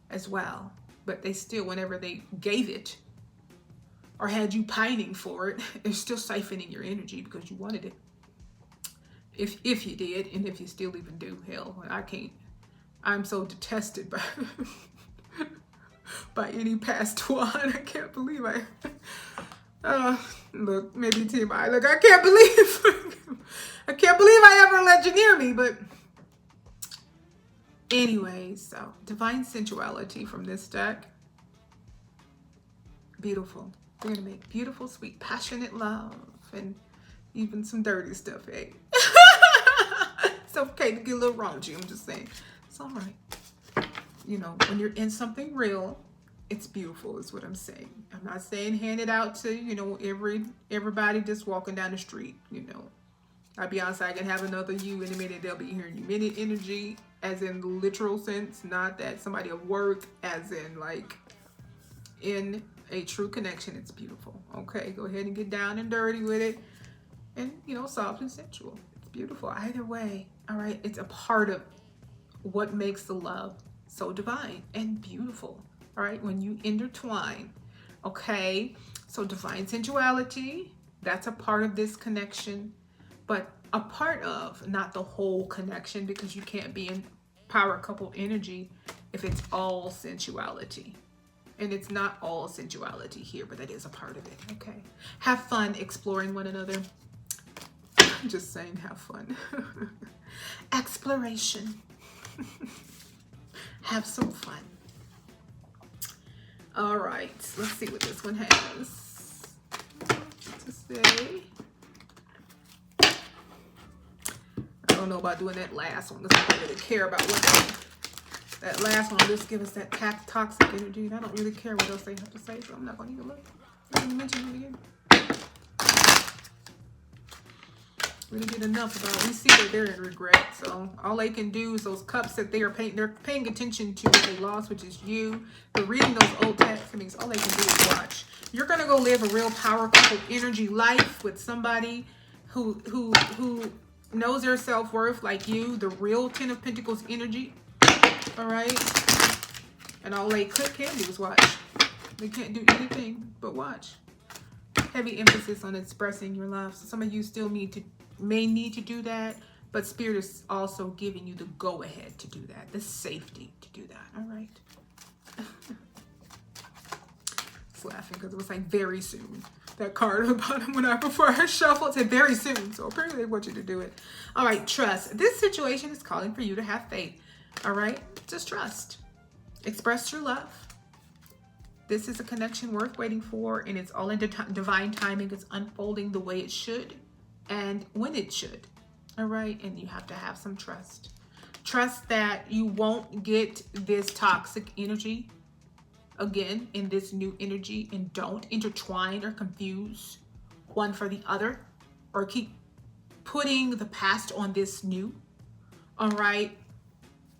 as well. But they still, whenever they gave it or had you pining for it, they're still siphoning your energy because you wanted it. If you did, and if you still even do, hell, I can't. I'm so detested by any past one. I can't believe look, maybe TMI. Look, I can't believe I ever let you near me, but anyways, so divine sensuality from this deck. Beautiful. We're gonna make beautiful, sweet, passionate love and even some dirty stuff, hey? It's okay to get a little raunchy, I'm just saying. It's all right. When you're in something real, it's beautiful is what I'm saying. I'm not saying hand it out to, everybody just walking down the street, I'll be outside, I can have another you in a minute, they'll be hearing you. Minute energy, as in the literal sense, not that somebody at work, as in like in a true connection. It's beautiful. Okay, go ahead and get down and dirty with it, and soft and sensual. It's beautiful either way. All right, it's a part of what makes the love so divine and beautiful. All right, when you intertwine. Okay, so divine sensuality, that's a part of this connection, but a part of, not the whole connection, because you can't be in power couple energy if it's all sensuality. And it's not all sensuality here, but that is a part of it. Okay, have fun exploring one another. I'm just saying, have fun. Exploration. Have some fun. All right, let's see what this one has to say. I don't know about doing that last one, because I don't really care about what that last one just give us that toxic energy. And I don't really care what else they have to say, so I'm not going to even look. I'm going to mention it again. Really get enough about it. We see that they're in regret, so all they can do is those cups that they're paying attention to what they lost, which is you. They're reading those old techniques. All they can do is watch. You're gonna go live a real powerful energy life with somebody who knows their self-worth like you, the real Ten of Pentacles energy. All right, and all they can do is watch. They can't do anything but watch. Heavy emphasis on expressing your love. So some of you still may need to do that, but Spirit is also giving you the go-ahead to do that, the safety to do that. All right. It's laughing because it was like very soon. That card at the bottom before I shuffled said very soon. So apparently they want you to do it. All right, trust. This situation is calling for you to have faith. All right, just trust. Express your love. This is a connection worth waiting for, and it's all in divine timing. It's unfolding the way it should and when it should. All right, and you have to have some trust. Trust that you won't get this toxic energy again in this new energy, and don't intertwine or confuse one for the other, or keep putting the past on this new. All right,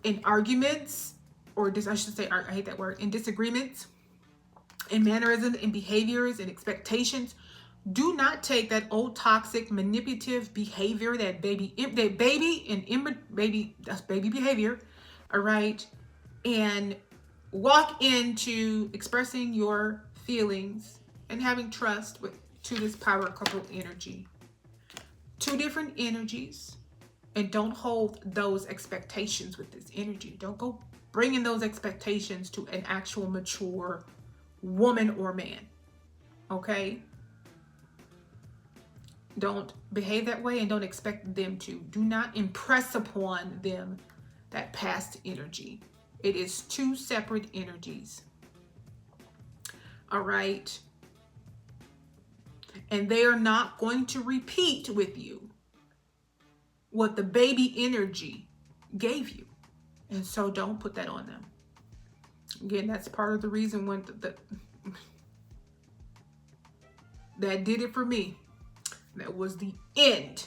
in arguments, or I should say, I hate that word, in disagreements, in mannerisms, in behaviors, and expectations. Do not take that old toxic manipulative behavior, that's baby behavior, all right, and walk into expressing your feelings and having trust to this power couple energy. Two different energies, and don't hold those expectations with this energy. Don't go bringing those expectations to an actual mature woman or man. Okay? Don't behave that way, and don't expect them to. Do not impress upon them that past energy. It is two separate energies. All right. And they are not going to repeat with you what the baby energy gave you. And so don't put that on them. Again, that's part of the reason when that did it for me. That was the end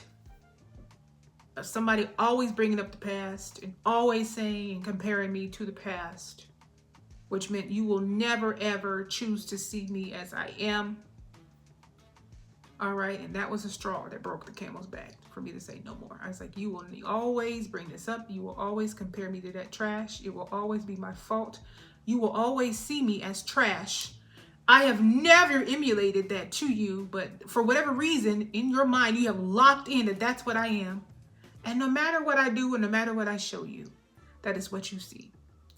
of somebody always bringing up the past and always saying and comparing me to the past, which meant you will never ever choose to see me as I am. All right, and that was a straw that broke the camel's back for me to say no more. I was like, you will always bring this up. You will always compare me to that trash. It will always be my fault. You will always see me as trash. I have never emulated that to you, but for whatever reason, in your mind, you have locked in that that's what I am. And no matter what I do and no matter what I show you, that is what you see.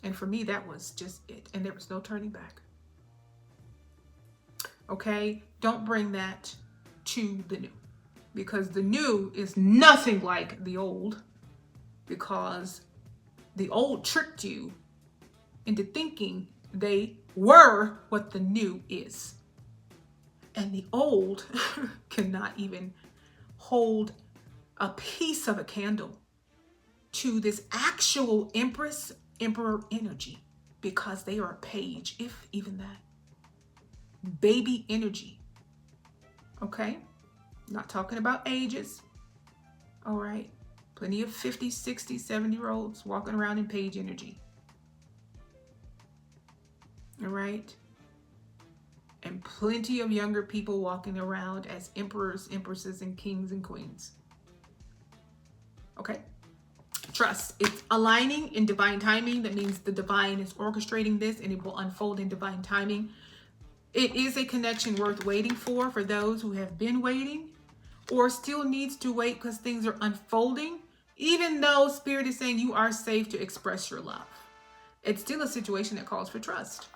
And for me, that was just it. And there was no turning back. Okay? Don't bring that to the new, because the new is nothing like the old, because the old tricked you into thinking they were what the new is. And the old cannot even hold a piece of a candle to this actual emperor energy, because they are a page, if even that. Baby energy. Okay? Not talking about ages. All right? Plenty of 50, 60, 70-year-olds walking around in page energy. All right? And plenty of younger people walking around as emperors, empresses, and kings and queens. Okay? Trust. It's aligning in divine timing. That means the divine is orchestrating this and it will unfold in divine timing. It is a connection worth waiting for those who have been waiting or still needs to wait because things are unfolding. Even though Spirit is saying you are safe to express your love, it's still a situation that calls for trust.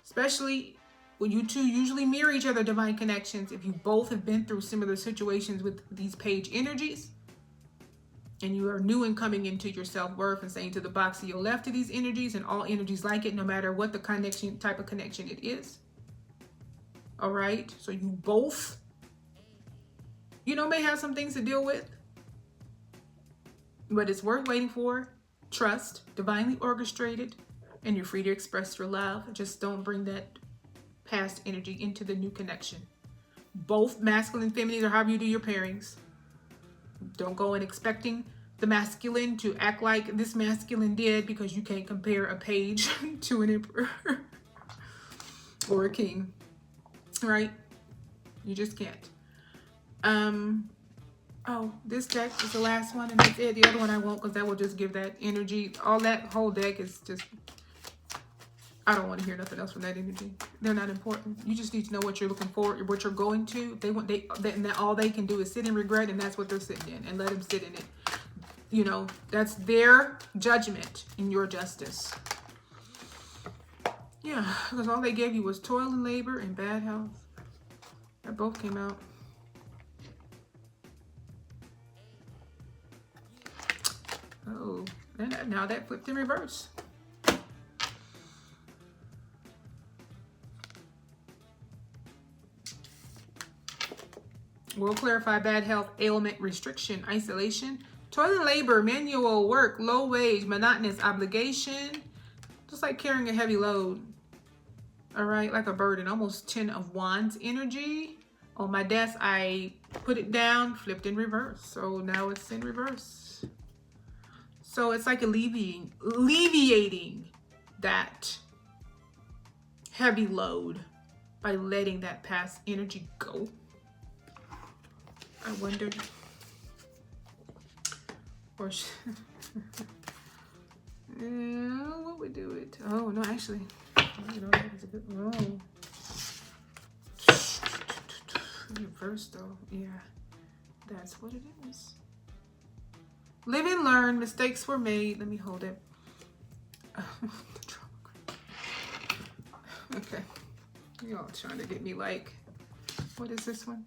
Especially when you two usually mirror each other, divine connections. If you both have been through similar situations with these page energies, and you are new and coming into your self-worth and saying to the box to your left to these energies and all energies like it, no matter what the connection, type of connection it is. All right. So you both, may have some things to deal with, but it's worth waiting for. Trust, divinely orchestrated, and you're free to express your love. Just don't bring that past energy into the new connection. Both masculine, feminine, or however you do your pairings. Don't go in expecting the masculine to act like this masculine did, because you can't compare a page to an emperor or a king, right? You just can't. Oh, this deck is the last one, and that's it. The other one I won't, because that will just give that energy. All that whole deck is just, I don't want to hear nothing else from that energy. They're not important. You just need to know what you're looking for, what you're going to. And all they can do is sit in regret, and that's what they're sitting in, and let them sit in it. That's their judgment and your justice. Yeah, because all they gave you was toil and labor and bad health. That both came out. Oh, and now that flipped in reverse. We'll clarify bad health, ailment, restriction, isolation, toil and labor, manual work, low wage, monotonous obligation, just like carrying a heavy load. All right, like a burden, almost 10 of Wands energy. On my desk, I put it down, flipped in reverse. So now it's in reverse. So it's like alleviating that heavy load by letting that past energy go. I wondered, or what would do it? Oh no, actually, that is a good roll. Reverse though, yeah, that's what it is. Live and learn. Mistakes were made. Let me hold it. Okay, y'all trying to get me like, what is this one?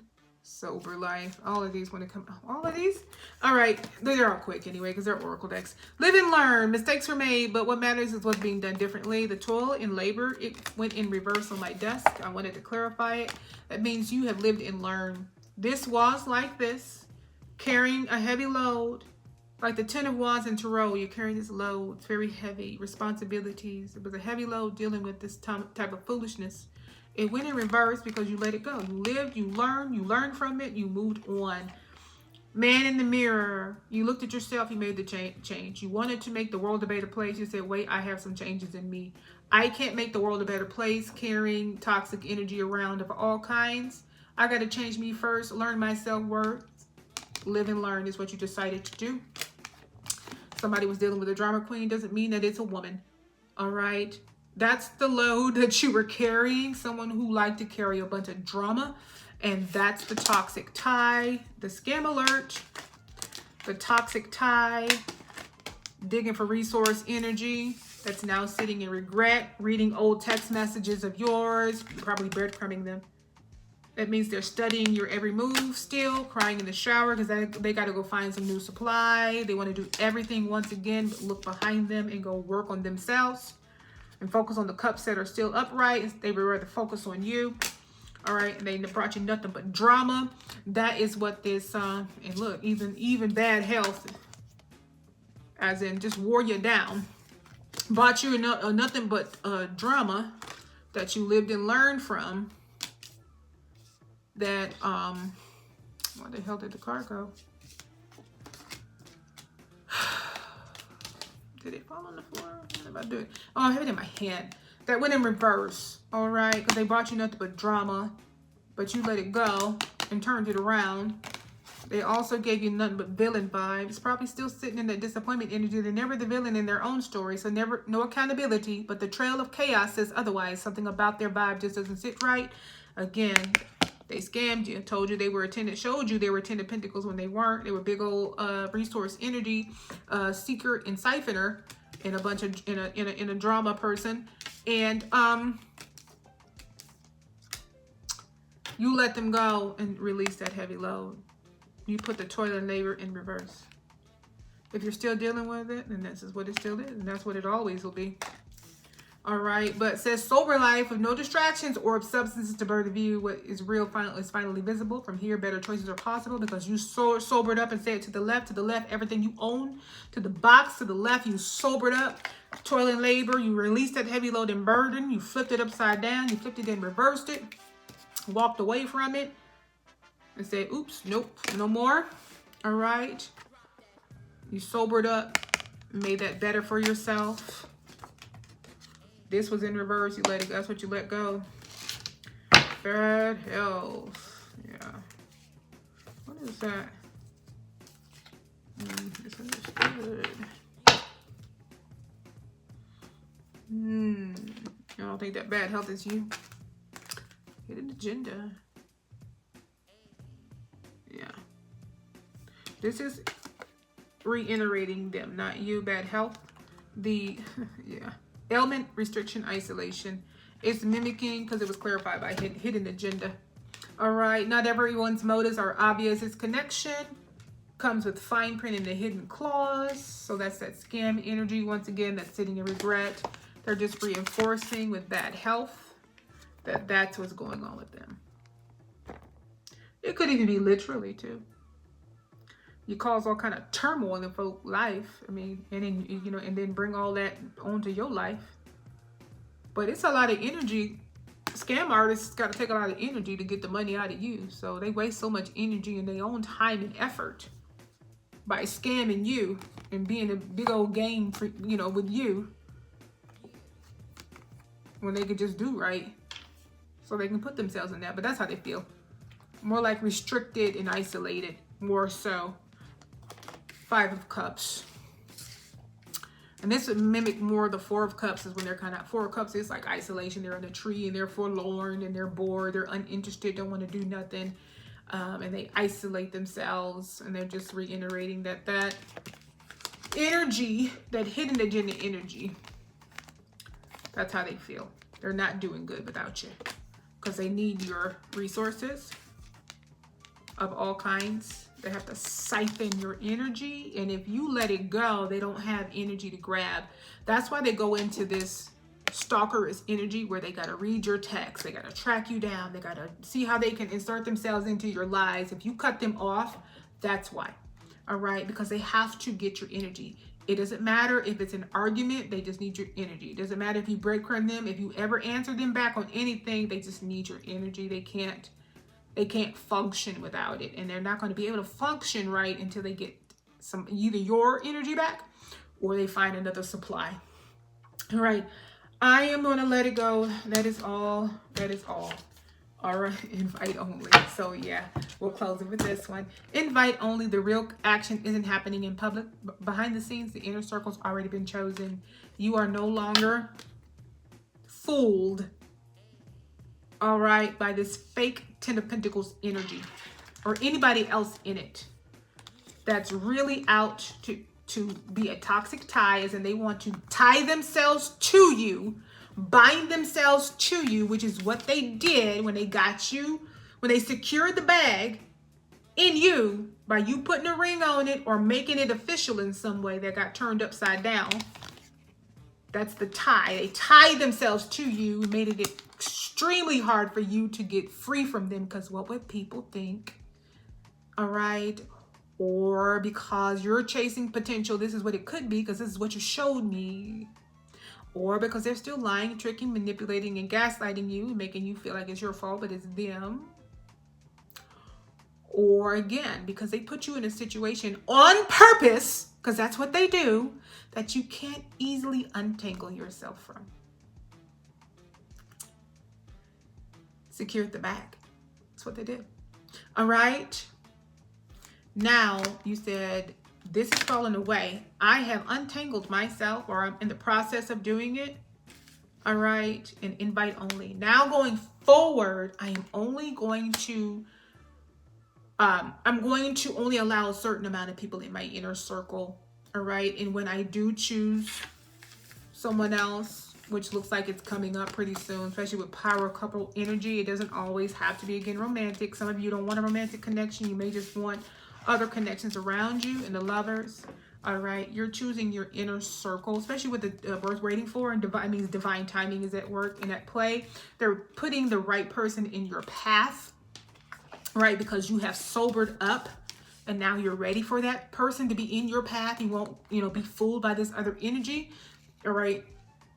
Sober life. All of these want to come. All of these? All right. They're all quick anyway because they're oracle decks. Live and learn. Mistakes were made, but what matters is what's being done differently. The toil and labor, it went in reverse on my desk. I wanted to clarify it. That means you have lived and learned. This was like this, carrying a heavy load. Like the Ten of Wands in Tarot, you're carrying this load. It's very heavy. Responsibilities. It was a heavy load dealing with this type of foolishness. It went in reverse because you let it go. You lived, you learned from it, you moved on. Man in the mirror, you looked at yourself, you made the change. You wanted to make the world a better place. You said, wait, I have some changes in me. I can't make the world a better place carrying toxic energy around of all kinds. I got to change me first, learn my self-worth. Live and learn is what you decided to do. Somebody was dealing with a drama queen doesn't mean that it's a woman. All right. That's the load that you were carrying. Someone who liked to carry a bunch of drama. And that's the toxic tie. The scam alert. The toxic tie. Digging for resource energy. That's now sitting in regret. Reading old text messages of yours. Probably breadcrumbing them. That means they're studying your every move still. Crying in the shower because they got to go find some new supply. They want to do everything once again. But look behind them and go work on themselves. And focus on the cups that are still upright. They would rather focus on you. All right. And they brought you nothing but drama. That is what this, and look, even bad health, as in just wore you down. Brought you nothing but drama that you lived and learned from. That, where the hell did the card go? Did it fall on the floor? What am I doing? Oh, I have it in my hand. That went in reverse. All right. Because they brought you nothing but drama. But you let it go and turned it around. They also gave you nothing but villain vibes. Probably still sitting in that disappointment energy. They're never the villain in their own story. So no accountability. But the trail of chaos says otherwise. Something about their vibe just doesn't sit right. Again, they scammed you, told you they were showed you they were 10 of Pentacles when they weren't. They were big old resource energy seeker and siphoner and a bunch of in a drama person. And you let them go and release that heavy load. You put the toil and labor in reverse. If you're still dealing with it, then this is what it still is, and that's what it always will be. All right, but it says sober life with no distractions or of substances to blur the view. What is real is finally visible. From here, better choices are possible because you sobered up and said to the left, everything you own. To the box, to the left, you sobered up. Toil and labor, you released that heavy load and burden. You flipped it upside down. You flipped it and reversed it. Walked away from it and said, oops, nope, no more. All right. You sobered up, made that better for yourself. This was in reverse. You let it go. That's what you let go. Bad health. Yeah. What is that? Misunderstood. I don't think that bad health is you. Hidden agenda. Yeah. This is reiterating them, not you. Bad health. Yeah. Ailment, restriction, isolation. It's mimicking because it was clarified by hidden agenda. All right. Not everyone's motives are obvious. Its connection comes with fine print in the hidden clause. So that's that scam energy. Once again, that's sitting in regret. They're just reinforcing with bad health that's what's going on with them. It could even be literally too. You cause all kind of turmoil in folk life. I mean, and then, you know, and then bring all that onto your life. But it's a lot of energy. Scam artists got to take a lot of energy to get the money out of you. So they waste so much energy and their own time and effort by scamming you and being a big old game for, you know, with you when they could just do right. So they can put themselves in that. But that's how they feel. More like restricted and isolated. More so. 5 of Cups. And this would mimic more the 4 of Cups is when they're kind of, 4 of Cups is like isolation. They're in a tree and they're forlorn and they're bored. They're uninterested, don't want to do nothing. And they isolate themselves and they're just reiterating that energy, that hidden agenda energy. That's how they feel. They're not doing good without you because they need your resources. of all kinds. They have to siphon your energy. And if you let it go, they don't have energy to grab. That's why they go into this stalkerist energy where they got to read your text. They got to track you down. They got to see how they can insert themselves into your lives. If you cut them off, that's why. All right? Because they have to get your energy. It doesn't matter if it's an argument. They just need your energy. It doesn't matter if you breadcrumb them. If you ever answer them back on anything, they just need your energy. They can't function without it. And they're not going to be able to function right until they get either your energy back or they find another supply. All right. I am going to let it go. That is all. That is all. All right. Invite only. So yeah, we'll close it with this one. Invite only. The real action isn't happening in public. Behind the scenes, the inner circle's already been chosen. You are no longer fooled, all right, by this fake Ten of Pentacles energy or anybody else in it that's really out to be a toxic tie, as in they want to tie themselves to you, bind themselves to you, which is what they did when they got you, when they secured the bag in you by you putting a ring on it or making it official in some way that got turned upside down. That's the tie. They tied themselves to you, made it extremely hard for you to get free from them, because what would people think? All right. Or because you're chasing potential, this is what it could be, because this is what you showed me. Or because they're still lying, tricking, manipulating, and gaslighting you, making you feel like it's your fault, but it's them. Or again, because they put you in a situation on purpose, because that's what they do, that you can't easily untangle yourself from. Secured the bag. That's what they did. All right. Now you said, this is falling away. I have untangled myself, or I'm in the process of doing it. All right. And invite only. Now going forward, I am only going to, I'm going to only allow a certain amount of people in my inner circle. All right. And when I do choose someone else, which looks like it's coming up pretty soon, especially with power couple energy, it doesn't always have to be, again, romantic. Some of you don't want a romantic connection. You may just want other connections around you and the lovers. All right. You're choosing your inner circle, especially with the worth waiting for, and divine means divine timing is at work and at play. They're putting the right person in your path, right? Because you have sobered up and now you're ready for that person to be in your path. You won't, be fooled by this other energy. All right.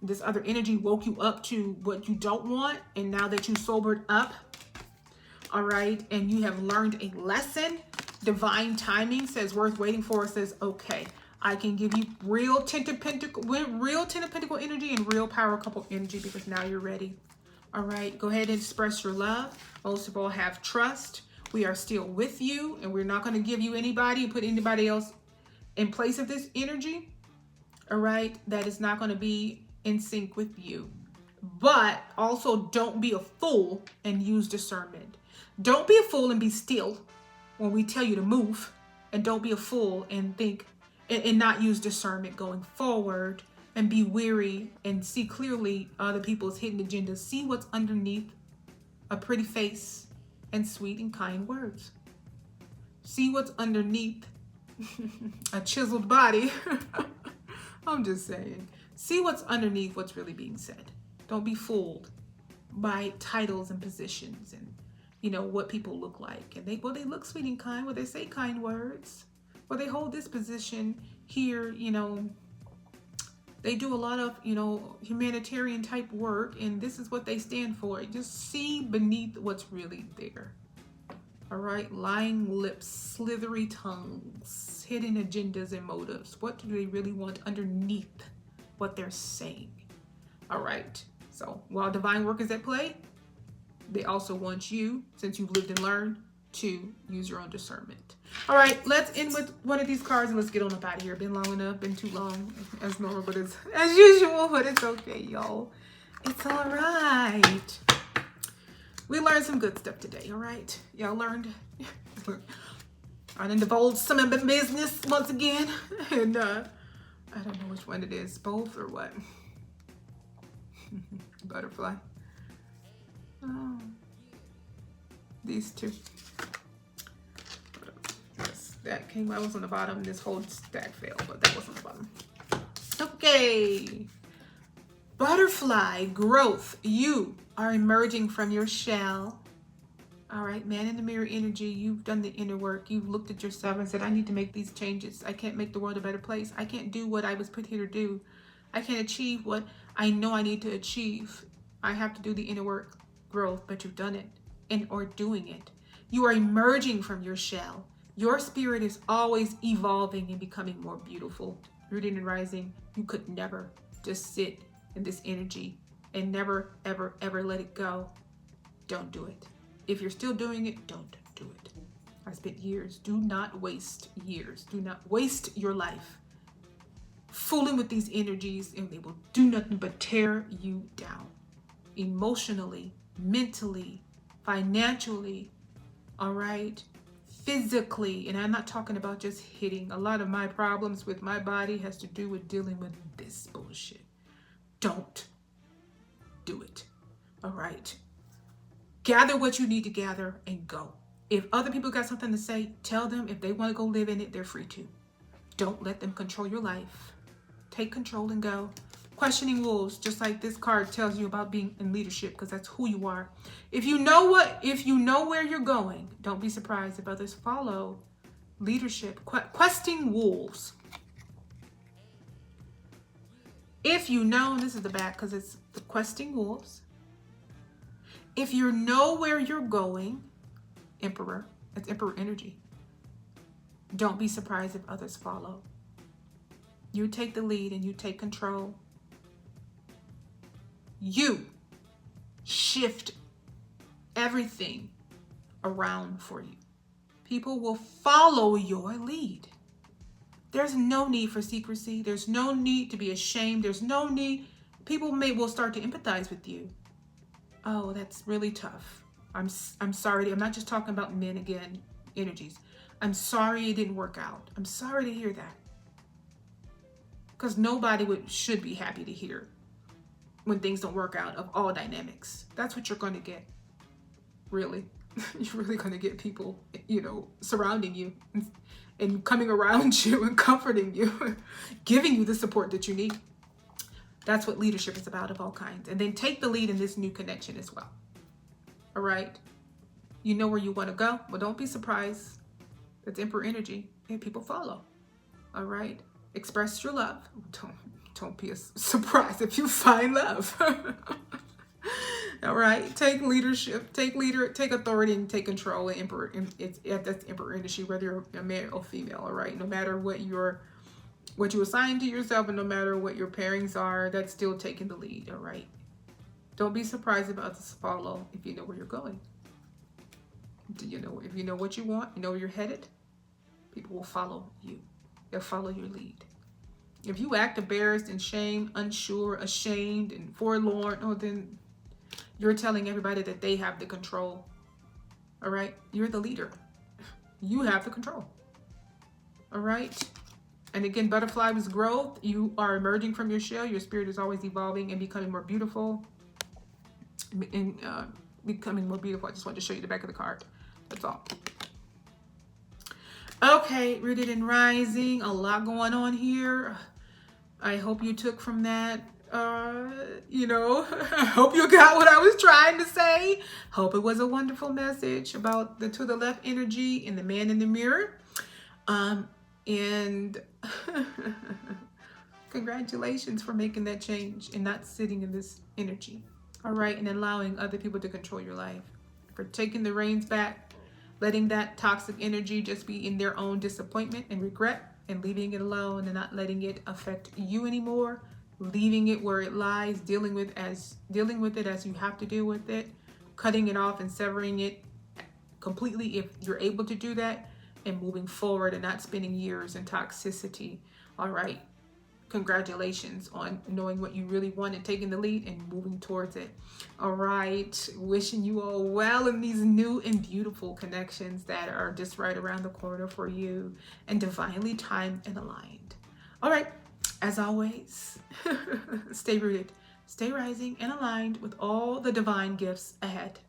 This other energy woke you up to what you don't want. And now that you sobered up, all right, and you have learned a lesson, divine timing says, worth waiting for, says, okay, I can give you real Ten of Pentacle energy and real power couple energy, because now you're ready. All right, go ahead and express your love. Most of all, have trust. We are still with you, and we're not going to give you anybody, put anybody else in place of this energy. All right, that is not going to be in sync with you. But also don't be a fool and use discernment. Don't be a fool and be still when we tell you to move. And don't be a fool and think and not use discernment going forward, and be weary and see clearly other people's hidden agendas. See what's underneath a pretty face and sweet and kind words. See what's underneath a chiseled body. I'm just saying. See what's underneath what's really being said. Don't be fooled by titles and positions and, what people look like. And they look sweet and kind. Well, they say kind words. Well, they hold this position here, they do a lot of, humanitarian type work, and this is what they stand for. Just see beneath what's really there. All right. Lying lips, slithery tongues, hidden agendas and motives. What do they really want underneath what they're saying? All right. So while divine work is at play, they also want you, since you've lived and learned, to use your own discernment. All right, let's end with one of these cards and let's get on up out of here. Been long enough, been too long as normal, but it's as usual, but it's okay, y'all. It's all right. We learned some good stuff today, all right? Y'all learned. I done divulged some of the business once again. And I don't know which one it is, both or what? Butterfly. Oh, these two. That came, I was on the bottom. This whole stack fell, but that was on the bottom. Okay. Butterfly growth. You are emerging from your shell. All right, man in the mirror energy. You've done the inner work. You've looked at yourself and said, I need to make these changes. I can't make the world a better place. I can't do what I was put here to do. I can't achieve what I know I need to achieve. I have to do the inner work, growth, but you've done it and or doing it. You are emerging from your shell. Your spirit is always evolving and becoming more beautiful. Rooted and rising, you could never just sit in this energy and never, ever, ever let it go. Don't do it. If you're still doing it, don't do it. I spent years. Do not waste years. Do not waste your life fooling with these energies, and they will do nothing but tear you down. Emotionally, mentally, financially, all right? Physically, and I'm not talking about just hitting. A lot of my problems with my body has to do with dealing with this bullshit. Don't do it. All right. Gather what you need to gather and go. If other people got something to say, tell them. If they want to go live in it, they're free to. Don't let them control your life. Take control and go. Questioning wolves, just like this card tells you about being in leadership, because that's who you are. If you know where you're going, don't be surprised if others follow. Leadership, questing wolves. If you know, this is the back because it's the questing wolves. If you know where you're going, Emperor, it's Emperor energy. Don't be surprised if others follow. You take the lead and you take control. You shift everything around for you. People will follow your lead. There's no need for secrecy. There's no need to be ashamed. There's no need. People will start to empathize with you. Oh, that's really tough. I'm sorry. I'm not just talking about men again, energies. I'm sorry it didn't work out. I'm sorry to hear that. Because nobody should be happy to hear when things don't work out of all dynamics. That's what you're going to get. Really. You're really going to get people, surrounding you and coming around you and comforting you, giving you the support that you need. That's what leadership is about, of all kinds. And then take the lead in this new connection as well. All right. You know where you want to go. Well, don't be surprised. That's Emperor energy and people follow. All right. Express your love. Don't be surprised if you find love. All right. Take leadership. Take authority and take control. And Emperor, that's Emperor energy, whether you're a man or female. All right. No matter what you assign to yourself, and no matter what your pairings are, that's still taking the lead. All right. Don't be surprised if others follow if you know where you're going. If you know what you want, you know where you're headed, people will follow you. They'll follow your lead. If you act embarrassed and shamed, unsure, ashamed, and forlorn, then you're telling everybody that they have the control. All right? You're the leader. You have the control. All right? And again, butterfly was growth. You are emerging from your shell. Your spirit is always evolving and becoming more beautiful. Becoming more beautiful. I just wanted to show you the back of the card. That's all. Okay, rooted and rising. A lot going on here. I hope you took from that. I hope you got what I was trying to say. Hope it was a wonderful message about the to the left energy and the man in the mirror. And congratulations for making that change and not sitting in this energy. All right, and allowing other people to control your life. For taking the reins back, letting that toxic energy just be in their own disappointment and regret, and leaving it alone and not letting it affect you anymore, leaving it where it lies, dealing with it as you have to deal with it, cutting it off and severing it completely if you're able to do that, and moving forward and not spending years in toxicity. All right. Congratulations on knowing what you really want and taking the lead and moving towards it. All right. Wishing you all well in these new and beautiful connections that are just right around the corner for you and divinely timed and aligned. All right. As always, stay rooted, stay rising and aligned with all the divine gifts ahead.